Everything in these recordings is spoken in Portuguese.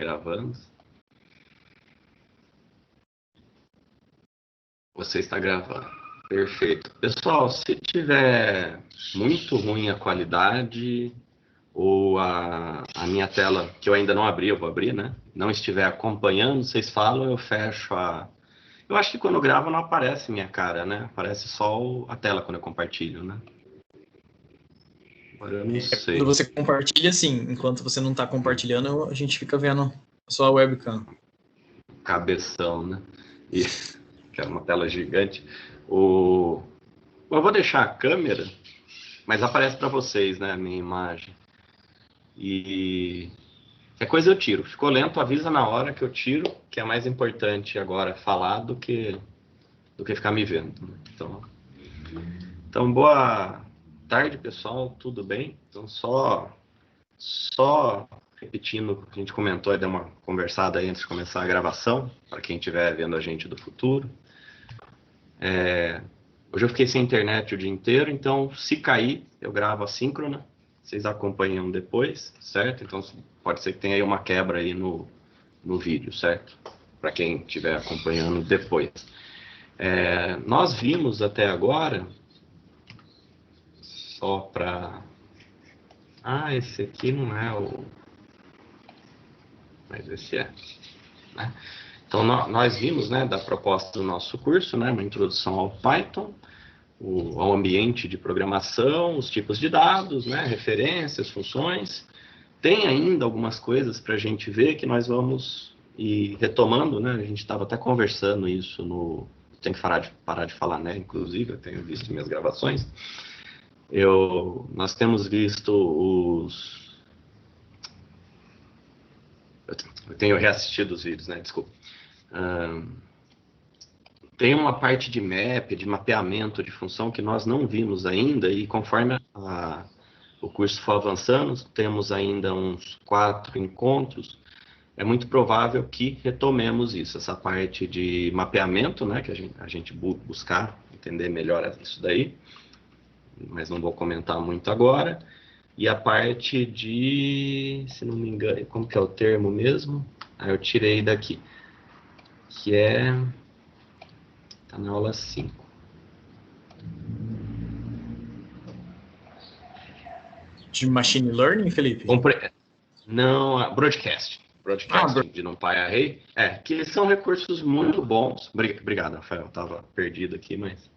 Gravando. Você está gravando. Perfeito. Pessoal, se tiver muito ruim a qualidade ou a minha tela, que eu ainda não abri, eu vou abrir, né? Não estiver acompanhando, vocês falam, eu fecho a... Eu acho que quando eu gravo não aparece minha cara, né? Aparece só a tela quando eu compartilho, né? Agora eu não sei. Quando você compartilha, sim. Enquanto você não está compartilhando, a gente fica vendo só a webcam. Cabeção, né? E que é uma tela gigante. Eu vou deixar a câmera, mas aparece para vocês, né? A minha imagem. E qualquer coisa eu tiro. Ficou lento, avisa na hora que eu tiro, que é mais importante agora falar do que ficar me vendo. Então boa tarde, pessoal. Tudo bem? Então só repetindo o que a gente comentou e deu uma conversada aí antes de começar a gravação, para quem estiver vendo a gente do futuro. Hoje eu fiquei sem internet o dia inteiro, então se cair, eu gravo assíncrona, vocês acompanham depois, certo? Então pode ser que tenha aí uma quebra aí no vídeo, certo? Para quem estiver acompanhando depois. Nós vimos até agora, só para... Ah, esse aqui não é o... Mas esse é, né? Então nós vimos, né, da proposta do nosso curso, né, uma introdução ao Python, ao ambiente de programação, os tipos de dados, né, referências, funções. Tem ainda algumas coisas para a gente ver que nós vamos ir retomando, né? A gente estava até conversando isso no... Tem que parar de falar, né? Inclusive, eu tenho visto minhas gravações. Nós temos visto eu tenho reassistido os vídeos, né? Desculpa. Tem uma parte de map, de mapeamento de função que nós não vimos ainda, e conforme o curso for avançando, temos ainda uns 4 encontros, é muito provável que retomemos isso, essa parte de mapeamento, né, que a gente buscar entender melhor isso daí, mas não vou comentar muito agora, e a parte de, se não me engano, como que é o termo mesmo? Eu tirei daqui, que tá na aula 5. De machine learning, Felipe? Não, broadcast de NumPy Array, que são recursos muito bons. Obrigado, Rafael, estava perdido aqui, mas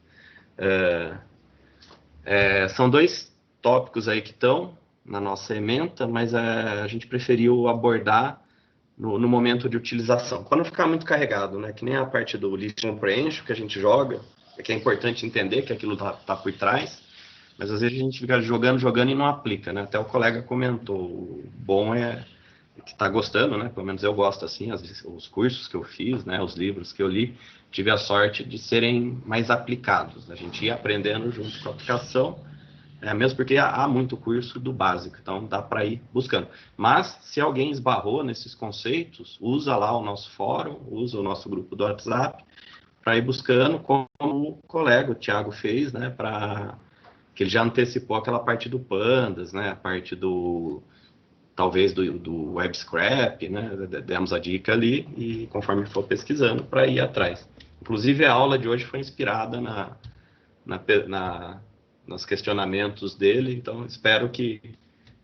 são 2 tópicos aí que estão na nossa ementa, mas a gente preferiu abordar no momento de utilização, para não ficar muito carregado, né? Que nem a parte do list comprehension que a gente joga, que é importante entender que aquilo tá por trás, mas às vezes a gente fica jogando e não aplica, né? Até o colega comentou, o bom é que está gostando, né? Pelo menos eu gosto assim, os cursos que eu fiz, né? Os livros que eu li, tive a sorte de serem mais aplicados. A gente ia aprendendo junto com a aplicação, mesmo porque há muito curso do básico, então dá para ir buscando. Mas se alguém esbarrou nesses conceitos, usa lá o nosso fórum, usa o nosso grupo do WhatsApp para ir buscando, como o colega, o Thiago, fez, né? Que ele já antecipou aquela parte do Pandas, né? A parte talvez do Web Scrap, né? Demos a dica ali e conforme for pesquisando para ir atrás. Inclusive a aula de hoje foi inspirada nos questionamentos dele, então espero que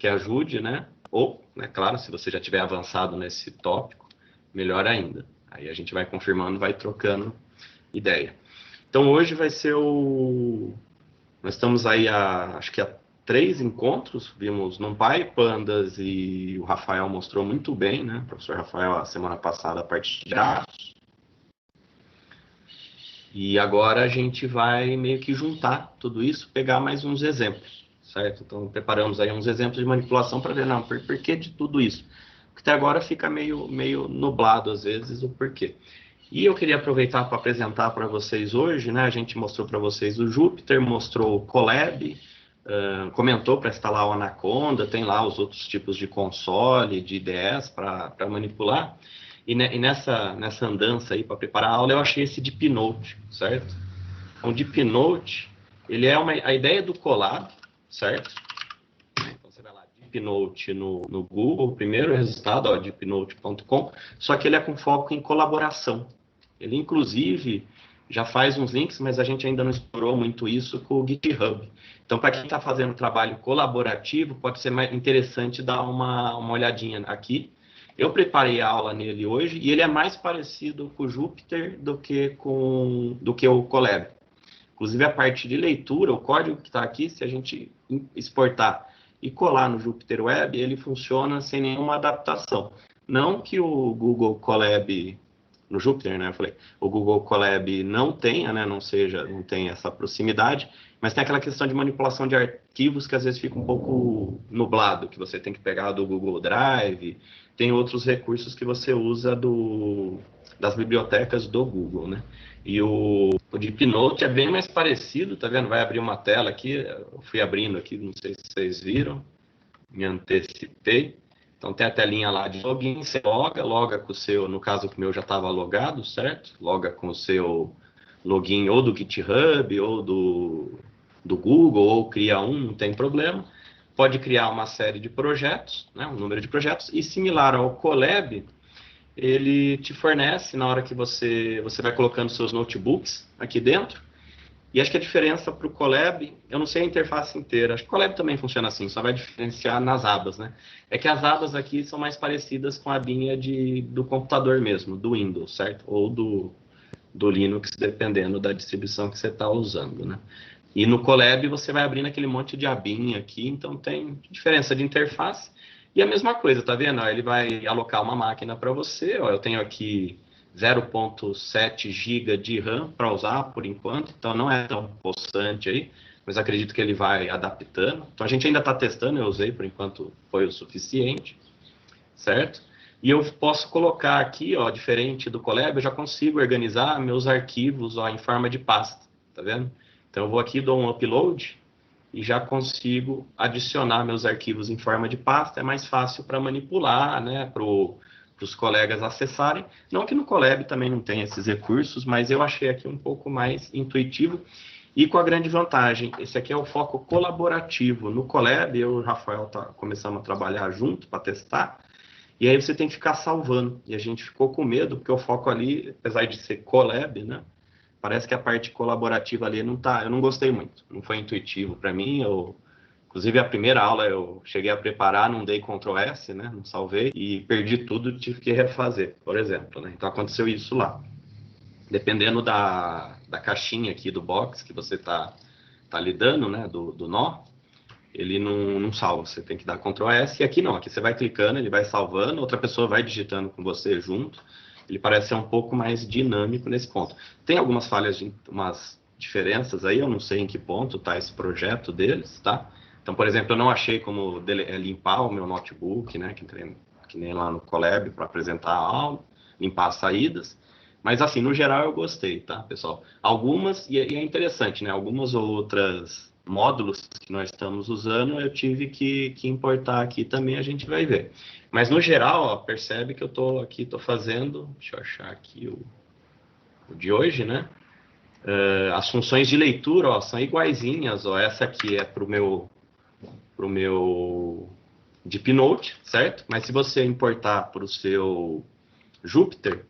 ajude, né? Ou, né, claro, se você já tiver avançado nesse tópico, melhor ainda. Aí a gente vai confirmando, vai trocando ideia. Então hoje vai ser nós estamos aí acho que há 3 encontros, vimos NumPy, Pandas, e o Rafael mostrou muito bem, né? O professor Rafael, a semana passada, a parte de dados. E agora a gente vai meio que juntar tudo isso, pegar mais uns exemplos, certo? Então preparamos aí uns exemplos de manipulação para ver, não, por que de tudo isso? Porque até agora fica meio nublado às vezes o porquê. E eu queria aproveitar para apresentar para vocês hoje, né? A gente mostrou para vocês o Jupyter, mostrou o Colab, comentou para instalar o Anaconda, tem lá os outros tipos de console, de IDEs para manipular. E nessa andança aí para preparar a aula, eu achei esse DeepNote, certo? Então, o DeepNote, ele é a ideia do Colab, certo? Então, você vai lá, DeepNote no Google, o primeiro resultado, ó, deepnote.com, só que ele é com foco em colaboração. Ele, inclusive, já faz uns links, mas a gente ainda não explorou muito isso com o GitHub. Então, para quem está fazendo trabalho colaborativo, pode ser mais interessante dar uma olhadinha aqui. Eu preparei a aula nele hoje e ele é mais parecido com o Jupyter do que o Colab. Inclusive, a parte de leitura, o código que está aqui, se a gente exportar e colar no Jupyter Web, ele funciona sem nenhuma adaptação. Não que o Google Colab, no Jupyter, né, eu falei, o Google Colab não tenha, né, não tenha essa proximidade, mas tem aquela questão de manipulação de arquivos que às vezes fica um pouco nublado, que você tem que pegar do Google Drive, tem outros recursos que você usa das bibliotecas do Google, né? E o DeepNote é bem mais parecido, tá vendo? Vai abrir uma tela aqui, eu fui abrindo aqui, não sei se vocês viram, me antecipei. Então tem a telinha lá de login, você loga com o seu, no caso o meu já estava logado, certo? Loga com o seu login ou do GitHub ou do Google, ou cria não tem problema. Pode criar uma série de projetos, né, um número de projetos, e similar ao Colab, ele te fornece, na hora que você vai colocando seus notebooks aqui dentro, e acho que a diferença para o Colab, eu não sei a interface inteira, acho que o Colab também funciona assim, só vai diferenciar nas abas, né? É que as abas aqui são mais parecidas com a abinha do computador mesmo, do Windows, certo? Ou do Linux, dependendo da distribuição que você está usando, né? E no Colab você vai abrindo aquele monte de abinha aqui, então tem diferença de interface. E a mesma coisa, tá vendo? Ele vai alocar uma máquina para você. Ó, eu tenho aqui 0.7 GB de RAM para usar por enquanto, então não é tão possante aí, mas acredito que ele vai adaptando. Então a gente ainda está testando, eu usei por enquanto, foi o suficiente, certo? E eu posso colocar aqui, ó, diferente do Colab, eu já consigo organizar meus arquivos, ó, em forma de pasta, tá vendo? Então eu vou aqui, dou um upload e já consigo adicionar meus arquivos em forma de pasta. É mais fácil para manipular, né, para os colegas acessarem. Não que no Colab também não tenha esses recursos, mas eu achei aqui um pouco mais intuitivo e com a grande vantagem, esse aqui é o foco colaborativo. No Colab, eu e o Rafael começamos a trabalhar junto para testar, e aí você tem que ficar salvando. E a gente ficou com medo, porque o foco ali, apesar de ser Colab, né, parece que a parte colaborativa ali não tá, eu não gostei muito, não foi intuitivo para mim. Inclusive a primeira aula eu cheguei a preparar, não dei Ctrl S, né, não salvei e perdi tudo, tive que refazer, por exemplo, né? Então aconteceu isso lá. Dependendo da caixinha aqui do box que você tá lidando, né, do nó, ele não salva, você tem que dar Ctrl S, e aqui não, aqui você vai clicando, ele vai salvando, outra pessoa vai digitando com você junto. Ele parece ser um pouco mais dinâmico nesse ponto. Tem algumas falhas, umas diferenças aí, eu não sei em que ponto está esse projeto deles, tá? Então, por exemplo, eu não achei como limpar o meu notebook, né, que nem lá no Colab, para apresentar a aula, limpar as saídas. Mas, assim, no geral, eu gostei, tá, pessoal? Algumas, e é interessante, né, algumas outras módulos que nós estamos usando, eu tive que importar aqui também, a gente vai ver. Mas, no geral, ó, percebe que eu tô fazendo, deixa eu achar aqui o de hoje, né? As funções de leitura, ó, são iguaizinhas, ó, essa aqui é pro meu DeepNote, certo? Mas se você importar para o seu Jupyter,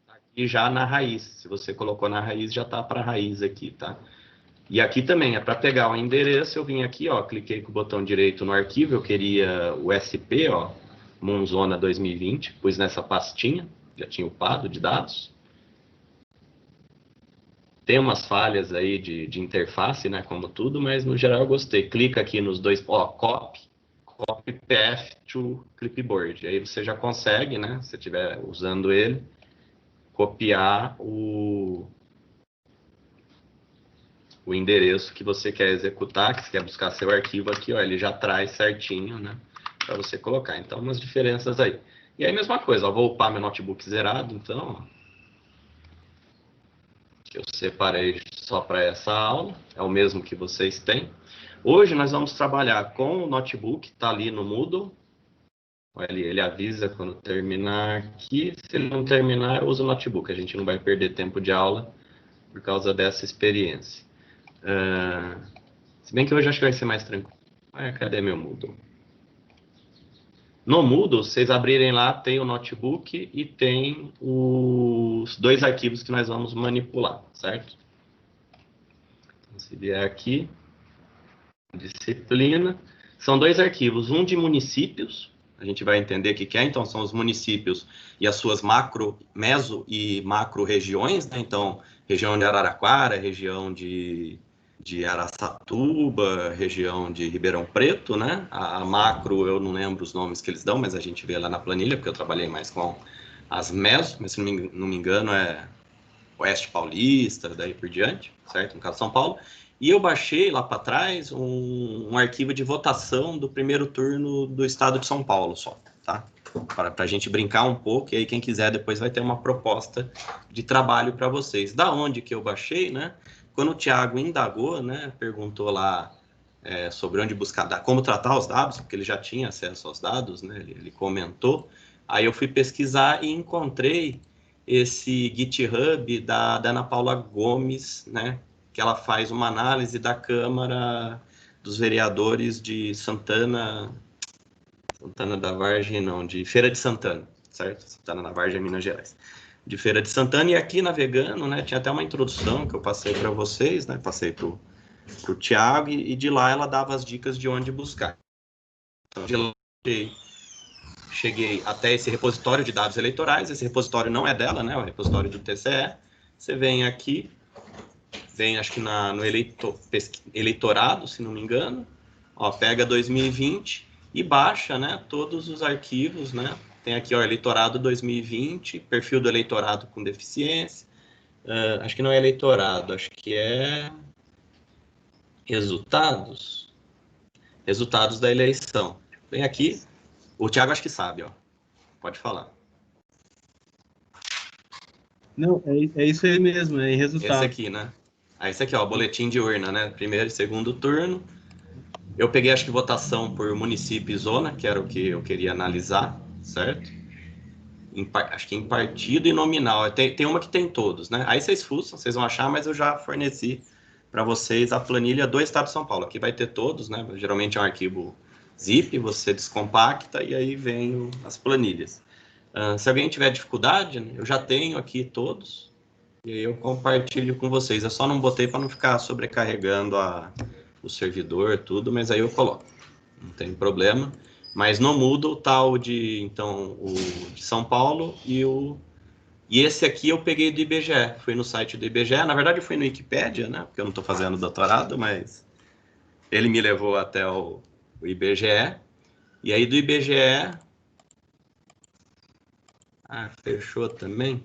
aqui já na raiz, se você colocou na raiz, já tá para a raiz aqui, tá? E aqui também é para pegar o endereço, eu vim aqui, ó, cliquei com o botão direito no arquivo, eu queria o SP, ó, Moonzona 2020, pus nessa pastinha, já tinha upado de dados. Tem umas falhas aí de interface, né, como tudo, mas no geral eu gostei. Clica aqui nos dois, ó, copy path to clipboard. Aí você já consegue, né, se estiver usando ele, copiar o endereço que você quer executar, que você quer buscar seu arquivo aqui, ó, ele já traz certinho, né, para você colocar. Então, umas diferenças aí. E aí, mesma coisa, ó, vou upar meu notebook zerado, então, ó, que eu separei só para essa aula, é o mesmo que vocês têm. Hoje nós vamos trabalhar com o notebook, está ali no Moodle. Ele avisa quando terminar aqui. Se ele não terminar, eu uso o notebook. A gente não vai perder tempo de aula por causa dessa experiência. Se bem que hoje acho que vai ser mais tranquilo. Cadê meu Moodle? No Moodle, vocês abrirem lá, tem o notebook e tem os 2 arquivos que nós vamos manipular, certo? Então, se vier aqui, disciplina, são 2 arquivos, um de municípios, a gente vai entender o que é, então são os municípios e as suas meso e macro regiões, né? Então, região de Araraquara, região de Araçatuba, região de Ribeirão Preto, né? A macro, eu não lembro os nomes que eles dão, mas a gente vê lá na planilha, porque eu trabalhei mais com as meso, mas se não me engano é Oeste Paulista, daí por diante, certo? No caso de São Paulo. E eu baixei lá para trás um arquivo de votação do primeiro turno do estado de São Paulo só, tá? Para a gente brincar um pouco, e aí quem quiser depois vai ter uma proposta de trabalho para vocês. Da onde que eu baixei, né? Quando o Thiago indagou, né? Perguntou lá sobre onde buscar, como tratar os dados, porque ele já tinha acesso aos dados, né? Ele comentou. Aí eu fui pesquisar e encontrei esse GitHub da Ana Paula Gomes, né? Que ela faz uma análise da Câmara dos Vereadores de Santana da Vargem, não, de Feira de Santana, certo? Santana da Vargem, Minas Gerais. De Feira de Santana, e aqui navegando, né, tinha até uma introdução que eu passei para vocês, né, passei para o Thiago, e de lá ela dava as dicas de onde buscar. Então, de lá cheguei até esse repositório de dados eleitorais, esse repositório não é dela, né, é o repositório do TCE. Você vem aqui, vem acho que no eleitorado, se não me engano, ó, pega 2020 e baixa, né, todos os arquivos, né, tem aqui, ó, eleitorado 2020, perfil do eleitorado com deficiência, acho que não é eleitorado, acho que é resultados da eleição. Vem aqui, o Thiago acho que sabe, ó, pode falar. Não, é isso aí mesmo, é resultado. Esse aqui, né? Esse aqui, ó, boletim de urna, né? Primeiro e segundo turno. Eu peguei, acho que, votação por município e zona, que era o que eu queria analisar, certo? Acho que em partido e nominal. Tem uma que tem todos, né? Aí vocês fuçam, vocês vão achar, mas eu já forneci para vocês a planilha do Estado de São Paulo. Aqui vai ter todos, né? Geralmente é um arquivo zip, você descompacta e aí vem as planilhas. Se alguém tiver dificuldade, né, eu já tenho aqui todos e aí eu compartilho com vocês. Eu só não botei para não ficar sobrecarregando o servidor, tudo, mas aí eu coloco. Não tem problema. Mas no Moodle tá o de São Paulo e esse aqui eu peguei do IBGE. Fui no site do IBGE. Na verdade, eu fui no Wikipédia, né? Porque eu não estou fazendo doutorado, mas ele me levou até o IBGE. E aí do IBGE... fechou também.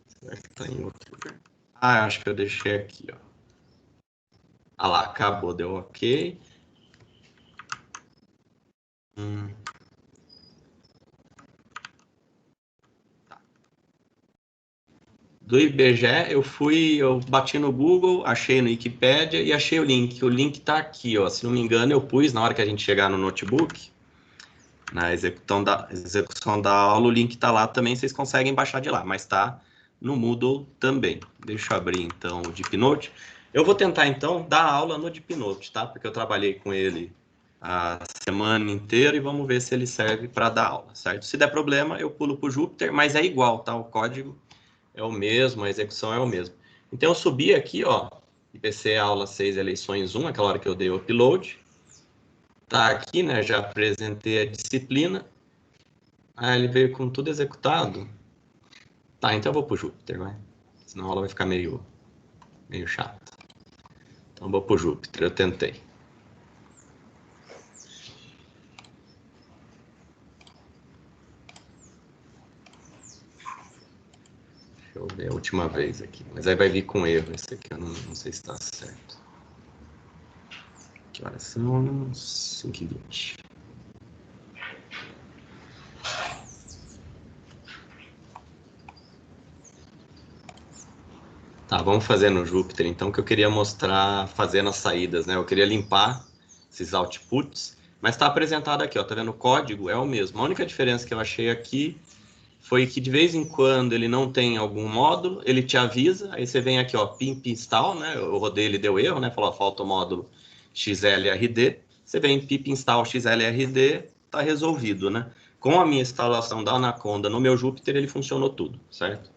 Será que tá em outro lugar? Acho que eu deixei aqui, ó. Lá, acabou, deu ok. Tá. Do IBGE, eu bati no Google, achei no Wikipédia e achei o link. O link tá aqui, ó. Se não me engano, eu pus na hora que a gente chegar no notebook, na execução da aula, o link tá lá também, vocês conseguem baixar de lá, mas tá no Moodle também. Deixa eu abrir, então, o DeepNote. Eu vou tentar, então, dar aula no DeepNote, tá? Porque eu trabalhei com ele a semana inteira e vamos ver se ele serve para dar aula, certo? Se der problema, eu pulo para o Jupyter, mas é igual, tá? O código é o mesmo, a execução é o mesmo. Então, eu subi aqui, ó, IPC aula 6, eleições 1, aquela hora que eu dei o upload. Tá aqui, né? Já apresentei a disciplina. Ele veio com tudo executado. Tá, então eu vou pro Jupyter, vai. Senão a aula vai ficar meio chata. Então eu vou pro Jupyter, eu tentei. Deixa eu ver a última vez aqui. Mas aí vai vir com erro esse aqui, eu não sei se está certo. Que horas são? 5h20. Tá, vamos fazer no Jupyter, então, que eu queria mostrar fazendo as saídas, né? Eu queria limpar esses outputs, mas está apresentado aqui, ó, tá vendo? O código é o mesmo. A única diferença que eu achei aqui foi que de vez em quando ele não tem algum módulo, ele te avisa, aí você vem aqui, ó, pimp install, né? Eu rodei, ele deu erro, né? Falou, ó, falta o módulo XLRD. você vem pip install xlrd, está resolvido, né? Com a minha instalação da Anaconda no meu Jupyter, ele funcionou tudo, certo?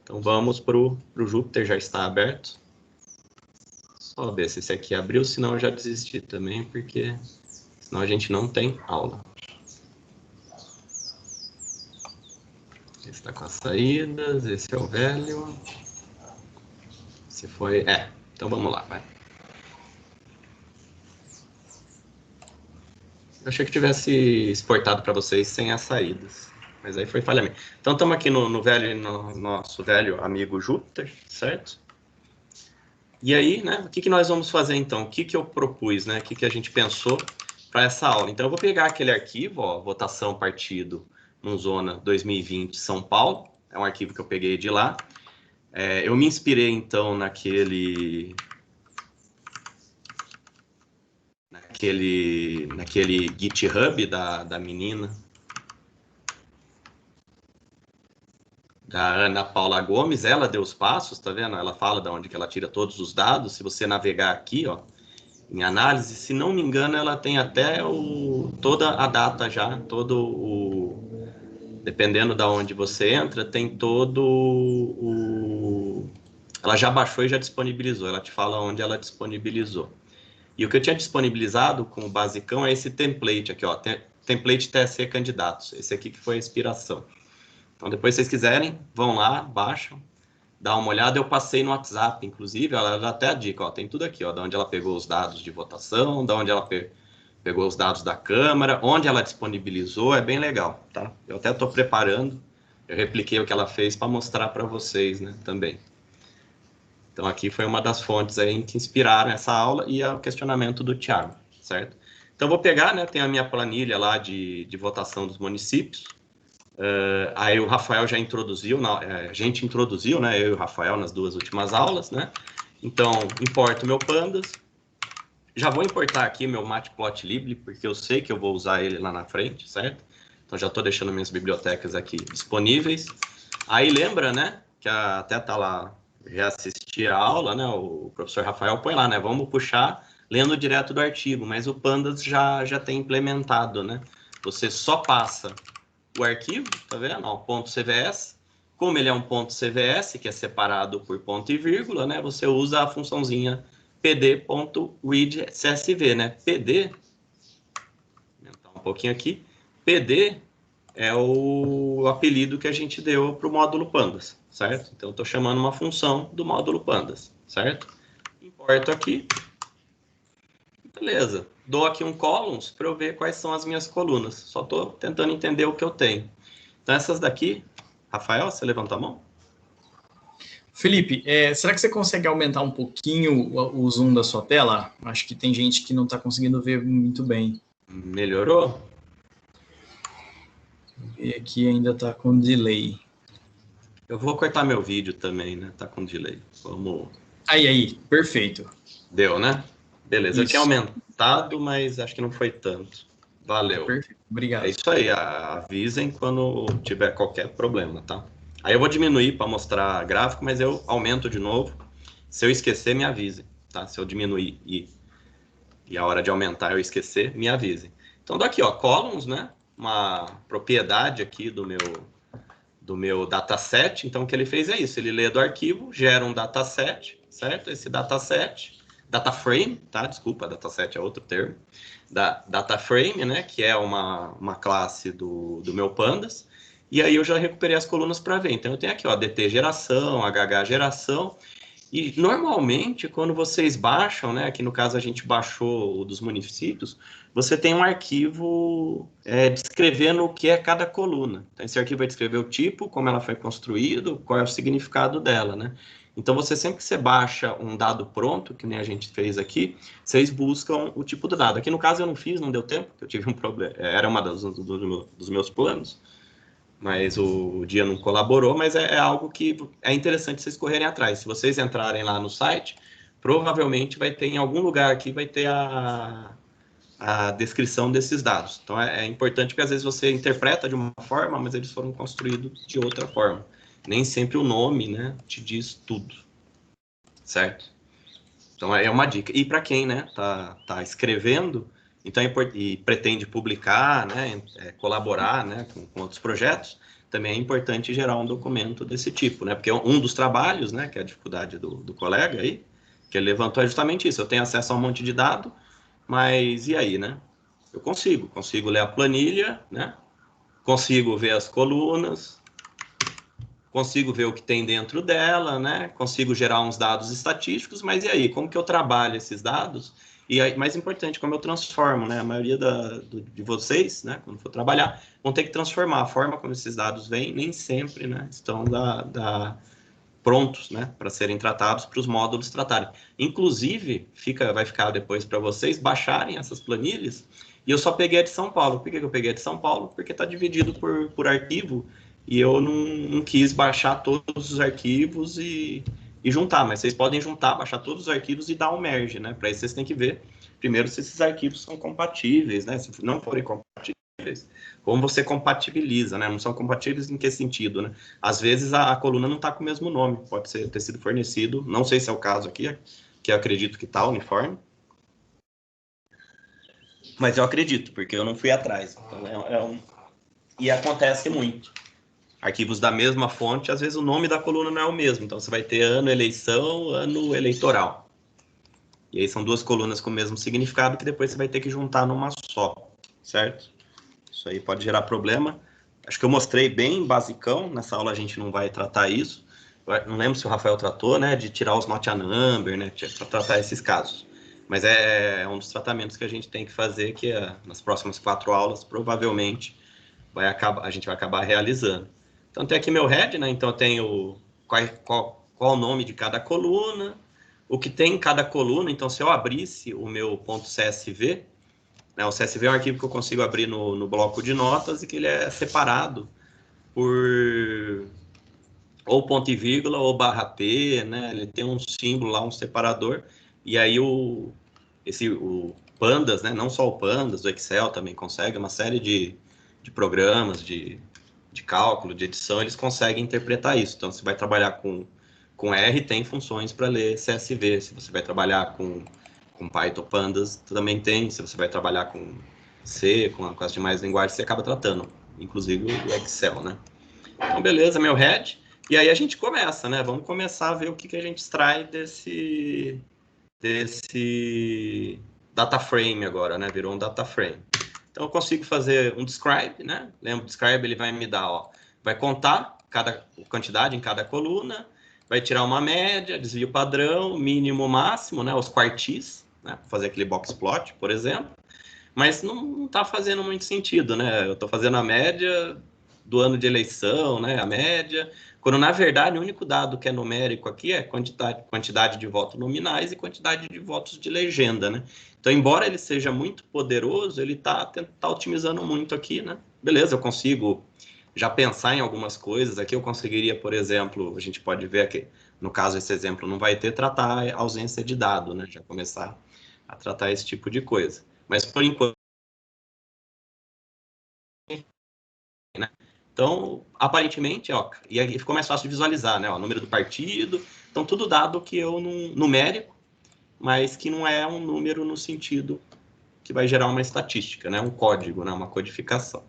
Então vamos para o Jupyter, já está aberto. Só ver se esse aqui abriu, senão eu já desisti também, porque senão a gente não tem aula. Esse está com as saídas, esse é o velho. Se foi... então vamos lá, vai. Eu achei que tivesse exportado para vocês sem as saídas, mas aí foi falha minha. Então estamos aqui no nosso velho amigo Jupyter, certo? E aí, né, o que nós vamos fazer então? O que eu propus, né? O que a gente pensou para essa aula? Então eu vou pegar aquele arquivo, ó, votação partido no Zona 2020 São Paulo, é um arquivo que eu peguei de lá. Eu me inspirei então naquele GitHub da menina, da Ana Paula Gomes. Ela deu os passos, tá vendo? Ela fala de onde que ela tira todos os dados. Se você navegar aqui, ó, em análise, se não me engano, ela tem até toda a data já, dependendo da onde você entra, tem ela já baixou e já disponibilizou. Ela te fala onde ela disponibilizou. E o que eu tinha disponibilizado com o basicão é esse template aqui, ó, template TSE candidatos. Esse aqui que foi a inspiração. Então, depois, se vocês quiserem, vão lá, baixam, dá uma olhada. Eu passei no WhatsApp, inclusive, ela dá até a dica, ó, tem tudo aqui, ó, de onde ela pegou os dados de votação, de onde ela pegou os dados da Câmara, onde ela disponibilizou, é bem legal, tá? Eu até estou preparando, eu repliquei o que ela fez para mostrar para vocês, né, também. Então, aqui foi uma das fontes aí que inspiraram essa aula e o questionamento do Thiago, certo? Então, vou pegar, né, tem a minha planilha lá de votação dos municípios. Aí o Rafael já introduziu, a gente introduziu, né, eu e o Rafael nas duas últimas aulas, né? Então, importo meu pandas. Já vou importar aqui meu matplotlib, porque eu sei que eu vou usar ele lá na frente, certo? Então, já estou deixando minhas bibliotecas aqui disponíveis. Aí, lembra, né, que até tá lá, já assisti a aula, né, o professor Rafael põe lá, né, vamos puxar lendo direto do artigo, mas o pandas já tem implementado, né? Você só passa o arquivo, tá vendo? Ó, ponto .cvs. Como ele é um ponto .cvs, que é separado por ponto e vírgula, né? Você usa a funçãozinha pd.readcsv, né? PD, vou aumentar um pouquinho aqui, PD é o apelido que a gente deu para o módulo pandas, certo? Então, eu estou chamando uma função do módulo pandas, certo? Importo aqui. Beleza. Dou aqui um columns para eu ver quais são as minhas colunas. Só estou tentando entender o que eu tenho. Então, essas daqui... Rafael, você levantou a mão? Felipe, será que você consegue aumentar um pouquinho o zoom da sua tela? Acho que tem gente que não está conseguindo ver muito bem. Melhorou? E aqui ainda está com delay. Eu vou cortar meu vídeo também, né? Tá com delay. Vamos... Aí, perfeito. Deu, né? Beleza. Isso. Eu tinha aumentado, mas acho que não foi tanto. Valeu. Perfeito, obrigado. É isso aí. Avisem quando tiver qualquer problema, tá? Aí eu vou diminuir para mostrar gráfico, mas eu aumento de novo. Se eu esquecer, me avisem, tá? Se eu diminuir e a hora de aumentar eu esquecer, me avisem. Então, daqui, ó, columns, né? Uma propriedade aqui do meu dataset. Então, o que ele fez é isso. Ele lê do arquivo, gera um dataset, certo? Esse dataset, dataframe, tá? Desculpa, dataset é outro termo. Dataframe, né? Que é uma classe do meu pandas. E aí eu já recuperei as colunas para ver. Então, eu tenho aqui, ó, DT geração, HH geração. E, normalmente, quando vocês baixam, né? Aqui no caso a gente baixou o dos municípios, você tem um arquivo descrevendo o que é cada coluna. Então, esse arquivo vai descrever o tipo, como ela foi construída, qual é o significado dela, né? Então, sempre que você baixa um dado pronto, que nem a gente fez aqui, vocês buscam o tipo do dado. Aqui no caso eu não fiz, não deu tempo, eu tive um problema, era uma dos meus planos, mas o dia não colaborou, mas é algo que é interessante vocês correrem atrás. Se vocês entrarem lá no site, provavelmente vai ter em algum lugar aqui, vai ter a descrição desses dados. Então, é importante porque às vezes você interpreta de uma forma, mas eles foram construídos de outra forma. Nem sempre o nome, né, te diz tudo, certo? Então, é uma dica. E para quem, né, tá escrevendo, Então, e pretende publicar, né, colaborar, né, com outros projetos, também é importante gerar um documento desse tipo, né? Porque um dos trabalhos, né, que é a dificuldade do colega aí, que ele levantou é justamente isso. Eu tenho acesso a um monte de dado, mas e aí, né? Eu consigo ler a planilha, né? Consigo ver as colunas, consigo ver o que tem dentro dela, né? Consigo gerar uns dados estatísticos, mas e aí, como que eu trabalho esses dados? E aí, mais importante, como eu transformo, né? A maioria de vocês, né, quando for trabalhar, vão ter que transformar a forma como esses dados vêm, nem sempre, né, estão prontos, né, para serem tratados, para os módulos tratarem. Inclusive, vai ficar depois para vocês baixarem essas planilhas, e eu só peguei a de São Paulo. Por que eu peguei a de São Paulo? Porque está dividido por arquivo, e eu não quis baixar todos os arquivos e juntar, mas vocês podem juntar, baixar todos os arquivos e dar um merge, né? Para isso vocês têm que ver primeiro se esses arquivos são compatíveis, né? Se não forem compatíveis, como você compatibiliza, né? Não são compatíveis em que sentido, né? Às vezes a coluna não está com o mesmo nome, pode ter sido fornecido, não sei se é o caso aqui, que eu acredito que está uniforme, mas eu acredito, porque eu não fui atrás. Então e acontece muito. Arquivos da mesma fonte, às vezes o nome da coluna não é o mesmo. Então, você vai ter ano eleição, ano eleitoral. E aí são duas colunas com o mesmo significado que depois você vai ter que juntar numa só, certo? Isso aí pode gerar problema. Acho que eu mostrei bem basicão, nessa aula a gente não vai tratar isso. Eu não lembro se o Rafael tratou, né, de tirar os not a number, né, para tratar esses casos. Mas é um dos tratamentos que a gente tem que fazer, que nas próximas 4 aulas, provavelmente, a gente vai acabar realizando. Então, tem aqui meu head, né? Então, eu tenho qual o nome de cada coluna, o que tem em cada coluna. Então, se eu abrisse o meu .csv, né? O CSV é um arquivo que eu consigo abrir no bloco de notas e que ele é separado por ou ponto e vírgula ou barra P, né? Ele tem um símbolo lá, um separador. E aí, o Pandas, né? Não só o Pandas, o Excel também consegue, uma série de programas de cálculo, de edição, eles conseguem interpretar isso. Então, se vai trabalhar com R, tem funções para ler CSV. Se você vai trabalhar com Python, Pandas, também tem. Se você vai trabalhar com C, com as demais linguagens, você acaba tratando, inclusive o Excel, né? Então, beleza, meu head. E aí a gente começa, né? Vamos começar a ver o que a gente extrai desse data frame agora, né? Virou um data frame. Então, eu consigo fazer um describe, né? Lembra, o describe ele vai me dar, ó, vai contar cada quantidade em cada coluna, vai tirar uma média, desvio padrão, mínimo, máximo, né? Os quartis, né? Fazer aquele box plot, por exemplo. Mas não está fazendo muito sentido, né? Eu estou fazendo a média do ano de eleição, né? A média, quando na verdade o único dado que é numérico aqui é quantidade de votos nominais e quantidade de votos de legenda, né? Então, embora ele seja muito poderoso, ele tá otimizando muito aqui, né? Beleza, eu consigo já pensar em algumas coisas. Aqui eu conseguiria, por exemplo, a gente pode ver aqui, no caso esse exemplo não vai ter, tratar a ausência de dado, né? Já começar a tratar esse tipo de coisa. Mas, por enquanto, né? Então, aparentemente, ó, e aí ficou mais fácil de visualizar, né? O número do partido. Então, tudo dado que eu numérico, mas que não é um número no sentido que vai gerar uma estatística, né? Um código, né? Uma codificação.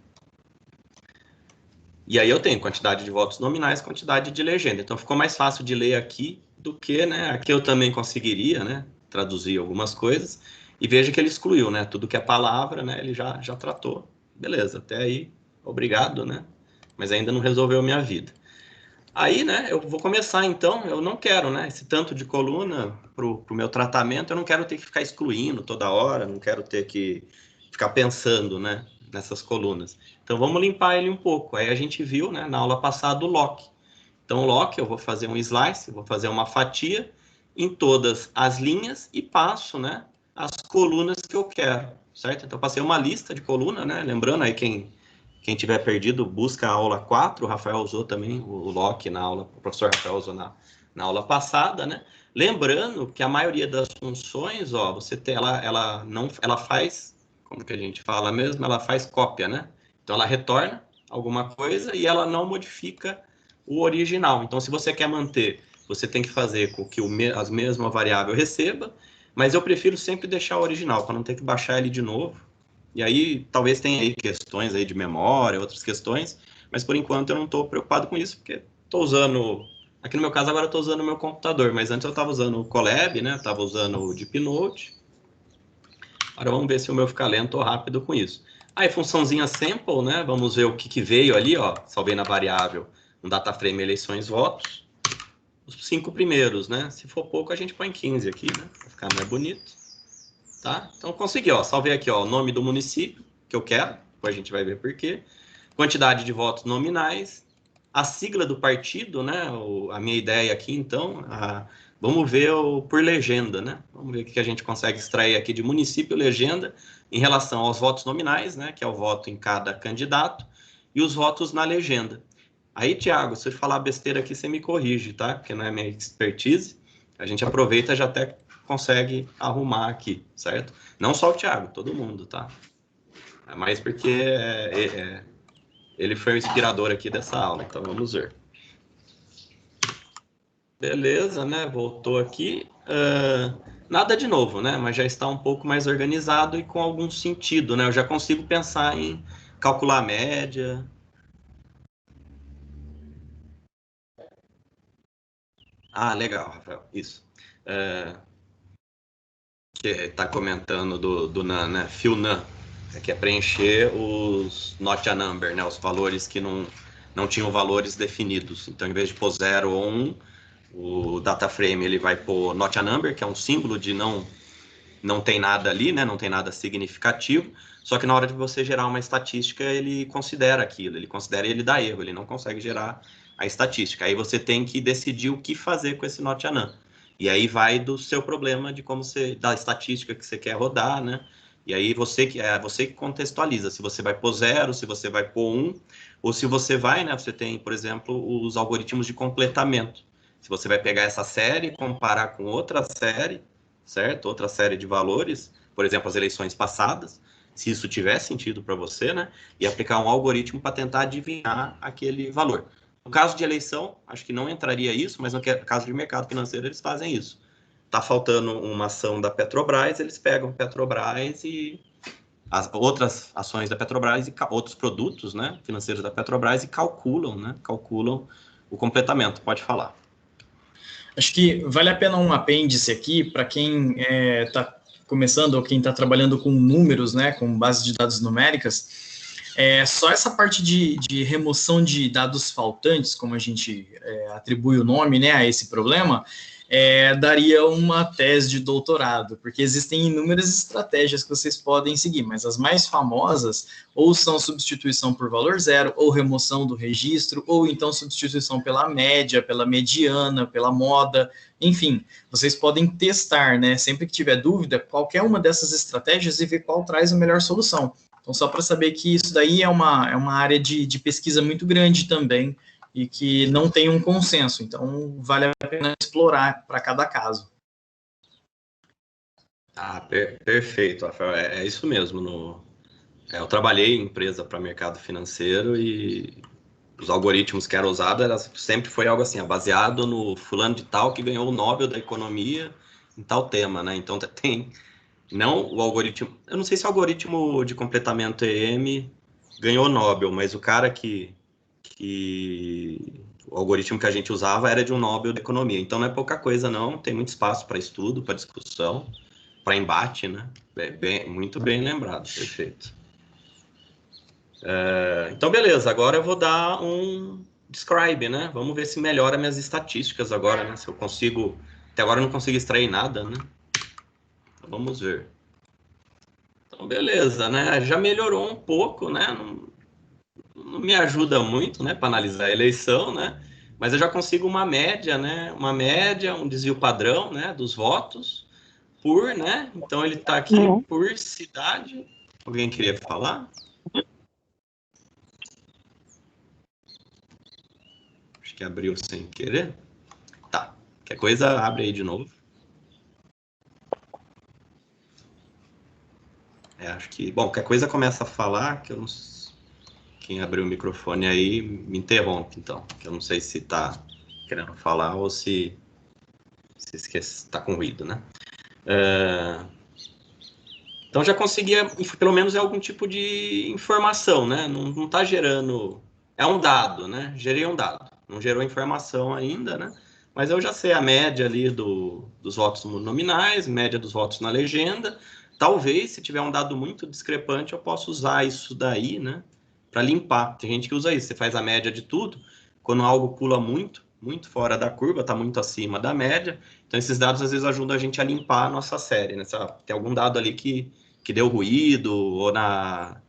E aí eu tenho quantidade de votos nominais, quantidade de legenda. Então, ficou mais fácil de ler aqui do que, né? Aqui eu também conseguiria, né? Traduzir algumas coisas. E veja que ele excluiu, né? Tudo que é palavra, né? Ele já tratou. Beleza, até aí, obrigado, né? Mas ainda não resolveu a minha vida. Aí, né, eu vou começar, então, eu não quero, né, esse tanto de coluna pro meu tratamento, eu não quero ter que ficar excluindo toda hora, não quero ter que ficar pensando, né, nessas colunas. Então, vamos limpar ele um pouco. Aí a gente viu, né, na aula passada o lock. Então, o lock, eu vou fazer um slice, vou fazer uma fatia em todas as linhas e passo, né, as colunas que eu quero, certo? Então, eu passei uma lista de coluna, né, lembrando aí quem tiver perdido, busca a aula 4, o Rafael usou também o lock na aula, o professor Rafael usou na aula passada, né? Lembrando que a maioria das funções, ó, você tem, ela faz, como que a gente fala mesmo, ela faz cópia, né? Então ela retorna alguma coisa e ela não modifica o original. Então, se você quer manter, você tem que fazer com que a mesma variável receba, Mas eu prefiro sempre deixar o original, para não ter que baixar ele de novo. E aí, talvez tenha aí questões aí de memória, outras questões, mas por enquanto eu não estou preocupado com isso, porque estou usando... Aqui no meu caso, agora eu estou usando o meu computador, mas antes eu estava usando o Colab, né? Estava usando o DeepNote. Agora vamos ver se o meu fica lento ou rápido com isso. Aí, funçãozinha sample, né? Vamos ver o que veio ali, ó. Salvei na variável um data frame eleições votos. Os 5 primeiros, né? Se for pouco, a gente põe 15 aqui, né? Para ficar mais bonito. Tá? Então, consegui, ó. Salvei aqui, ó, o nome do município que eu quero. Depois a gente vai ver por quê. Quantidade de votos nominais. A sigla do partido, né? A minha ideia aqui, então, vamos ver por legenda, né? Vamos ver o que a gente consegue extrair aqui de município legenda em relação aos votos nominais, né? Que é o voto em cada candidato, e os votos na legenda. Aí, Tiago, se eu falar besteira aqui, você me corrige, tá? Porque não é minha expertise. A gente aproveita e já até consegue arrumar aqui, certo? Não só o Tiago, todo mundo, tá? É mais porque ele foi o inspirador aqui dessa aula, então vamos ver. Beleza, né? Voltou aqui. Nada de novo, né? Mas já está um pouco mais organizado e com algum sentido, né? Eu já consigo pensar em calcular a média. Ah, legal, Rafael. Isso. Que está comentando do NaN, né? Fill NaN, que é preencher os not a number, né? Os valores que não tinham valores definidos. Então, em vez de pôr 0 ou 1, o data frame ele vai pôr not a number, que é um símbolo de não tem nada ali, né? Não tem nada significativo. Só que na hora de você gerar uma estatística, ele considera aquilo, ele considera e ele dá erro, ele não consegue gerar a estatística. Aí você tem que decidir o que fazer com esse not a none. E aí vai do seu problema de como você, da estatística que você quer rodar, né? E aí você que contextualiza, se você vai pôr 0, se você vai pôr 1, ou se você vai, né? Você tem, por exemplo, os algoritmos de completamento. Se você vai pegar essa série, comparar com outra série, certo? Outra série de valores, por exemplo, as eleições passadas, se isso tiver sentido para você, né? E aplicar um algoritmo para tentar adivinhar aquele valor. No caso de eleição, acho que não entraria isso, mas no caso de mercado financeiro, eles fazem isso. Está faltando uma ação da Petrobras, eles pegam Petrobras e as outras ações da Petrobras e outros produtos, né, financeiros da Petrobras e calculam, né, calculam o completamento. Pode falar. Acho que vale a pena um apêndice aqui para quem está começando ou quem está trabalhando com números, né, com bases de dados numéricas. Só essa parte de remoção de dados faltantes, como a gente atribui o nome, né, a esse problema, daria uma tese de doutorado, porque existem inúmeras estratégias que vocês podem seguir, mas as mais famosas ou são substituição por valor zero, ou remoção do registro, ou então substituição pela média, pela mediana, pela moda, enfim, vocês podem testar, né, sempre que tiver dúvida, qualquer uma dessas estratégias e ver qual traz a melhor solução. Então, só para saber que isso daí é uma área de pesquisa muito grande também e que não tem um consenso. Então, vale a pena explorar para cada caso. Perfeito, Rafael. É isso mesmo. Eu trabalhei em empresa para mercado financeiro e os algoritmos que eram usados sempre foi algo assim, baseado no fulano de tal que ganhou o Nobel da Economia em tal tema, né? Então, tem... Não o algoritmo... Eu não sei se o algoritmo de completamento EM ganhou o Nobel, mas o cara o algoritmo que a gente usava era de um Nobel da Economia. Então não é pouca coisa, não. Tem muito espaço para estudo, para discussão, para embate, né? Muito bem lembrado, perfeito. Então, beleza. Agora eu vou dar um describe, né? Vamos ver se melhora minhas estatísticas agora, né? Se eu consigo... Até agora eu não consigo extrair nada, né? Então, vamos ver. Então, beleza, né? Já melhorou um pouco, né? Não me ajuda muito, né, para analisar a eleição, né? Mas eu já consigo uma média, né? Uma média, um desvio padrão, né, dos votos por, né? Então ele está aqui por cidade. Alguém queria falar? Acho que abriu sem querer. Tá. Qualquer coisa, abre aí de novo. Acho que... Bom, qualquer coisa começa a falar, que eu não sei. Quem abriu o microfone aí, me interrompe, então. Que eu não sei se está querendo falar ou se esquece, está com ruído, né? Então já conseguia, pelo menos, algum tipo de informação, né? Não está gerando... É um dado, né? Gerei um dado. Não gerou informação ainda, né? Mas eu já sei a média ali dos votos nominais, média dos votos na legenda. Talvez, se tiver um dado muito discrepante, eu possa usar isso daí, né? Para limpar. Tem gente que usa isso. Você faz a média de tudo. Quando algo pula muito fora da curva, está muito acima da média. Então, esses dados, às vezes, ajudam a gente a limpar a nossa série, né? Tem algum dado ali que deu ruído, ou na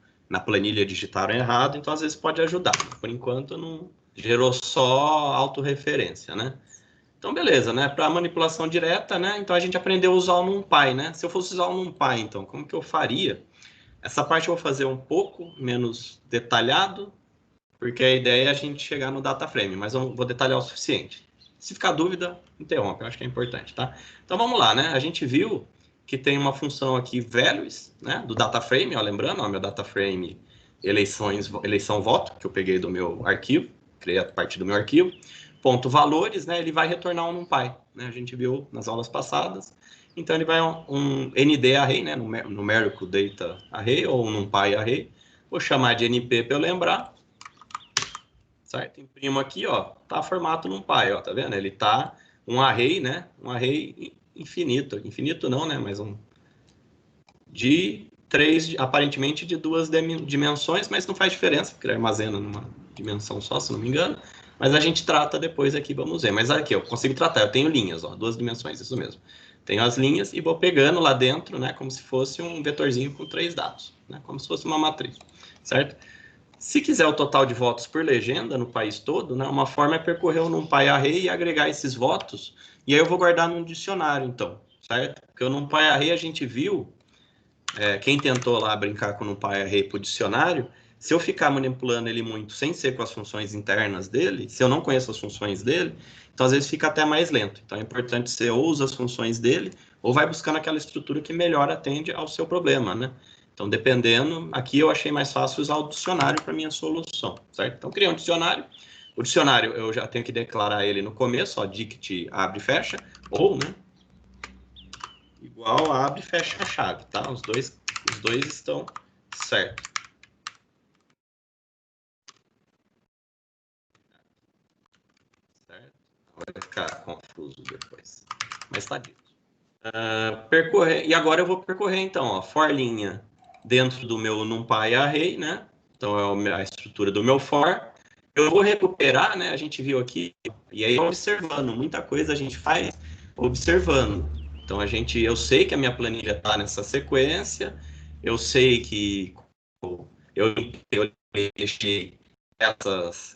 planilha digitaram errado, então, às vezes, pode ajudar. Por enquanto, não gerou só autorreferência, né? Então, beleza, né? Para manipulação direta, né? Então, a gente aprendeu a usar o NumPy, né? Se eu fosse usar o NumPy, então, como que eu faria? Essa parte eu vou fazer um pouco menos detalhado, porque a ideia é a gente chegar no data frame, mas eu vou detalhar o suficiente. Se ficar dúvida, interrompe, eu acho que é importante, tá? Então, vamos lá, né? A gente viu que tem uma função aqui, values, né? Do data frame, ó, lembrando, ó, meu data frame eleição voto, que eu peguei do meu arquivo, criei a partir do meu arquivo. Ponto valores, né? Ele vai retornar um NumPy, né? A gente viu nas aulas passadas. Então, ele vai um ND array, né? Numerical Data Array, ou um NumPy array. Vou chamar de NP para eu lembrar. Certo? Imprimo aqui, ó, tá formato NumPy, ó, tá vendo? Ele tá um array, né? Um array infinito. Infinito não, né? Mas aparentemente de 2 dimensões, mas não faz diferença, porque ele armazena numa dimensão só, se não me engano. Mas a gente trata depois aqui, vamos ver. Mas aqui, eu consigo tratar, eu tenho linhas, ó, 2 dimensões, isso mesmo. Tenho as linhas e vou pegando lá dentro, né, como se fosse um vetorzinho com 3 dados, né, como se fosse uma matriz, certo? Se quiser o total de votos por legenda no país todo, né, uma forma é percorrer o NumPy array e agregar esses votos, e aí eu vou guardar num dicionário, então, certo? Porque o NumPy array a gente viu, quem tentou lá brincar com o NumPy array para o dicionário, se eu ficar manipulando ele muito sem ser com as funções internas dele, se eu não conheço as funções dele, então às vezes fica até mais lento. Então é importante você ou usa as funções dele, ou vai buscando aquela estrutura que melhor atende ao seu problema, né? Então, dependendo, aqui eu achei mais fácil usar o dicionário para minha solução, certo? Então, criei um dicionário. O dicionário eu já tenho que declarar ele no começo, ó, dict abre e fecha, ou, né, igual abre e fecha a chave, tá? Os dois estão certos. Certo? Vai ficar confuso depois, mas está dito. Percorrer, e agora eu vou percorrer, então, ó, for linha dentro do meu NumPy array, né? Então, é a estrutura do meu for. Eu vou recuperar, né? A gente viu aqui, e aí observando, muita coisa a gente faz observando. Então, eu sei que a minha planilha está nessa sequência, eu sei que eu deixei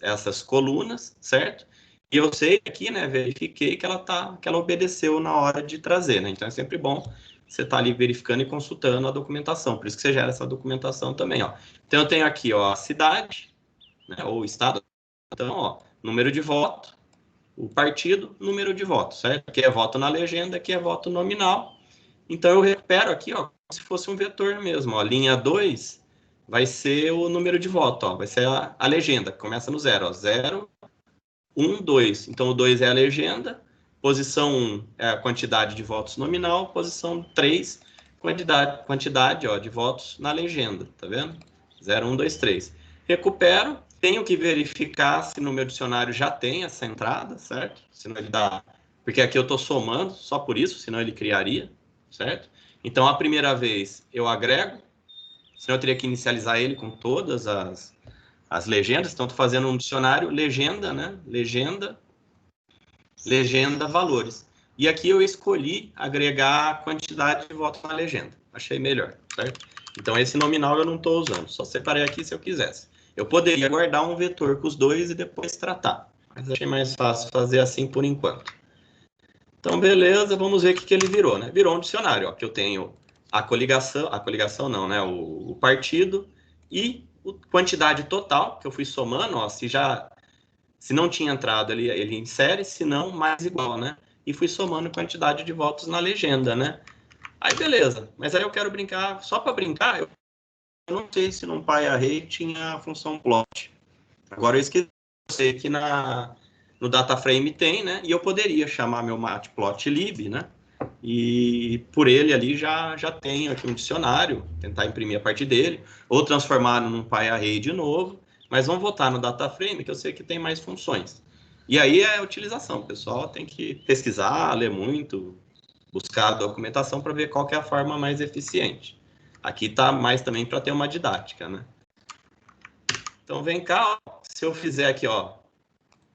essas colunas, certo? E eu sei aqui, né, verifiquei que ela obedeceu na hora de trazer, né? Então é sempre bom você estar ali verificando e consultando a documentação. Por isso que você gera essa documentação também, ó. Então eu tenho aqui, ó, a cidade, né, ou o estado. Então, ó, número de voto, o partido, número de votos, certo? Aqui é voto na legenda, aqui é voto nominal. Então eu recupero aqui, ó, como se fosse um vetor mesmo, ó. Linha 2 vai ser o número de voto, ó, vai ser a legenda, que começa no 0, ó, 0, 1, 2. Então, o 2 é a legenda, posição 1 é a quantidade de votos nominal, posição 3, quantidade ó, de votos na legenda, tá vendo? 0, 1, 2, 3. Recupero, tenho que verificar se no meu dicionário já tem essa entrada, certo? Senão ele dá... Porque aqui eu estou somando, só por isso, senão ele criaria, certo? Então, a primeira vez eu agrego, senão eu teria que inicializar ele com todas as legendas. Então, estou fazendo um dicionário legenda, né? Legenda, valores. E aqui eu escolhi agregar a quantidade de votos na legenda. Achei melhor, certo? Então, esse nominal eu não estou usando. Só separei aqui se eu quisesse. Eu poderia guardar um vetor com os dois e depois tratar. Mas achei mais fácil fazer assim por enquanto. Então, beleza. Vamos ver o que ele virou, né? Virou um dicionário, ó, que eu tenho a coligação não, né? O partido e quantidade total, que eu fui somando, ó, se não tinha entrado, ele insere, se não, mais igual, né? E fui somando quantidade de votos na legenda, né? Aí, beleza. Mas aí eu quero brincar, só para brincar, eu não sei se no NumPy array tinha a função plot. Agora eu esqueci, eu sei que no data frame tem, né? E eu poderia chamar meu matplotlib, né? E por ele ali já tenho aqui um dicionário, tentar imprimir a partir dele, ou transformar num PyArray de novo, mas vamos voltar no DataFrame, que eu sei que tem mais funções. E aí é a utilização, o pessoal tem que pesquisar, ler muito, buscar a documentação para ver qual que é a forma mais eficiente. Aqui está mais também para ter uma didática, né? Então vem cá, ó, se eu fizer aqui, ó,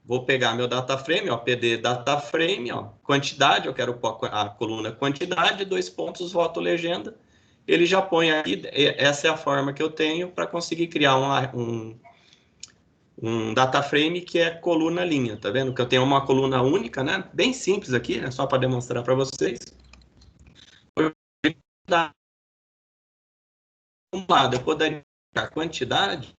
vou pegar meu DataFrame, ó, PD DataFrame, ó, quantidade, eu quero a coluna quantidade, 2 pontos, voto legenda. Ele já põe aqui, essa é a forma que eu tenho para conseguir criar um DataFrame que é coluna linha, tá vendo? Que eu tenho uma coluna única, né? Bem simples aqui, né? Só para demonstrar para vocês. Um lado, eu poderia a quantidade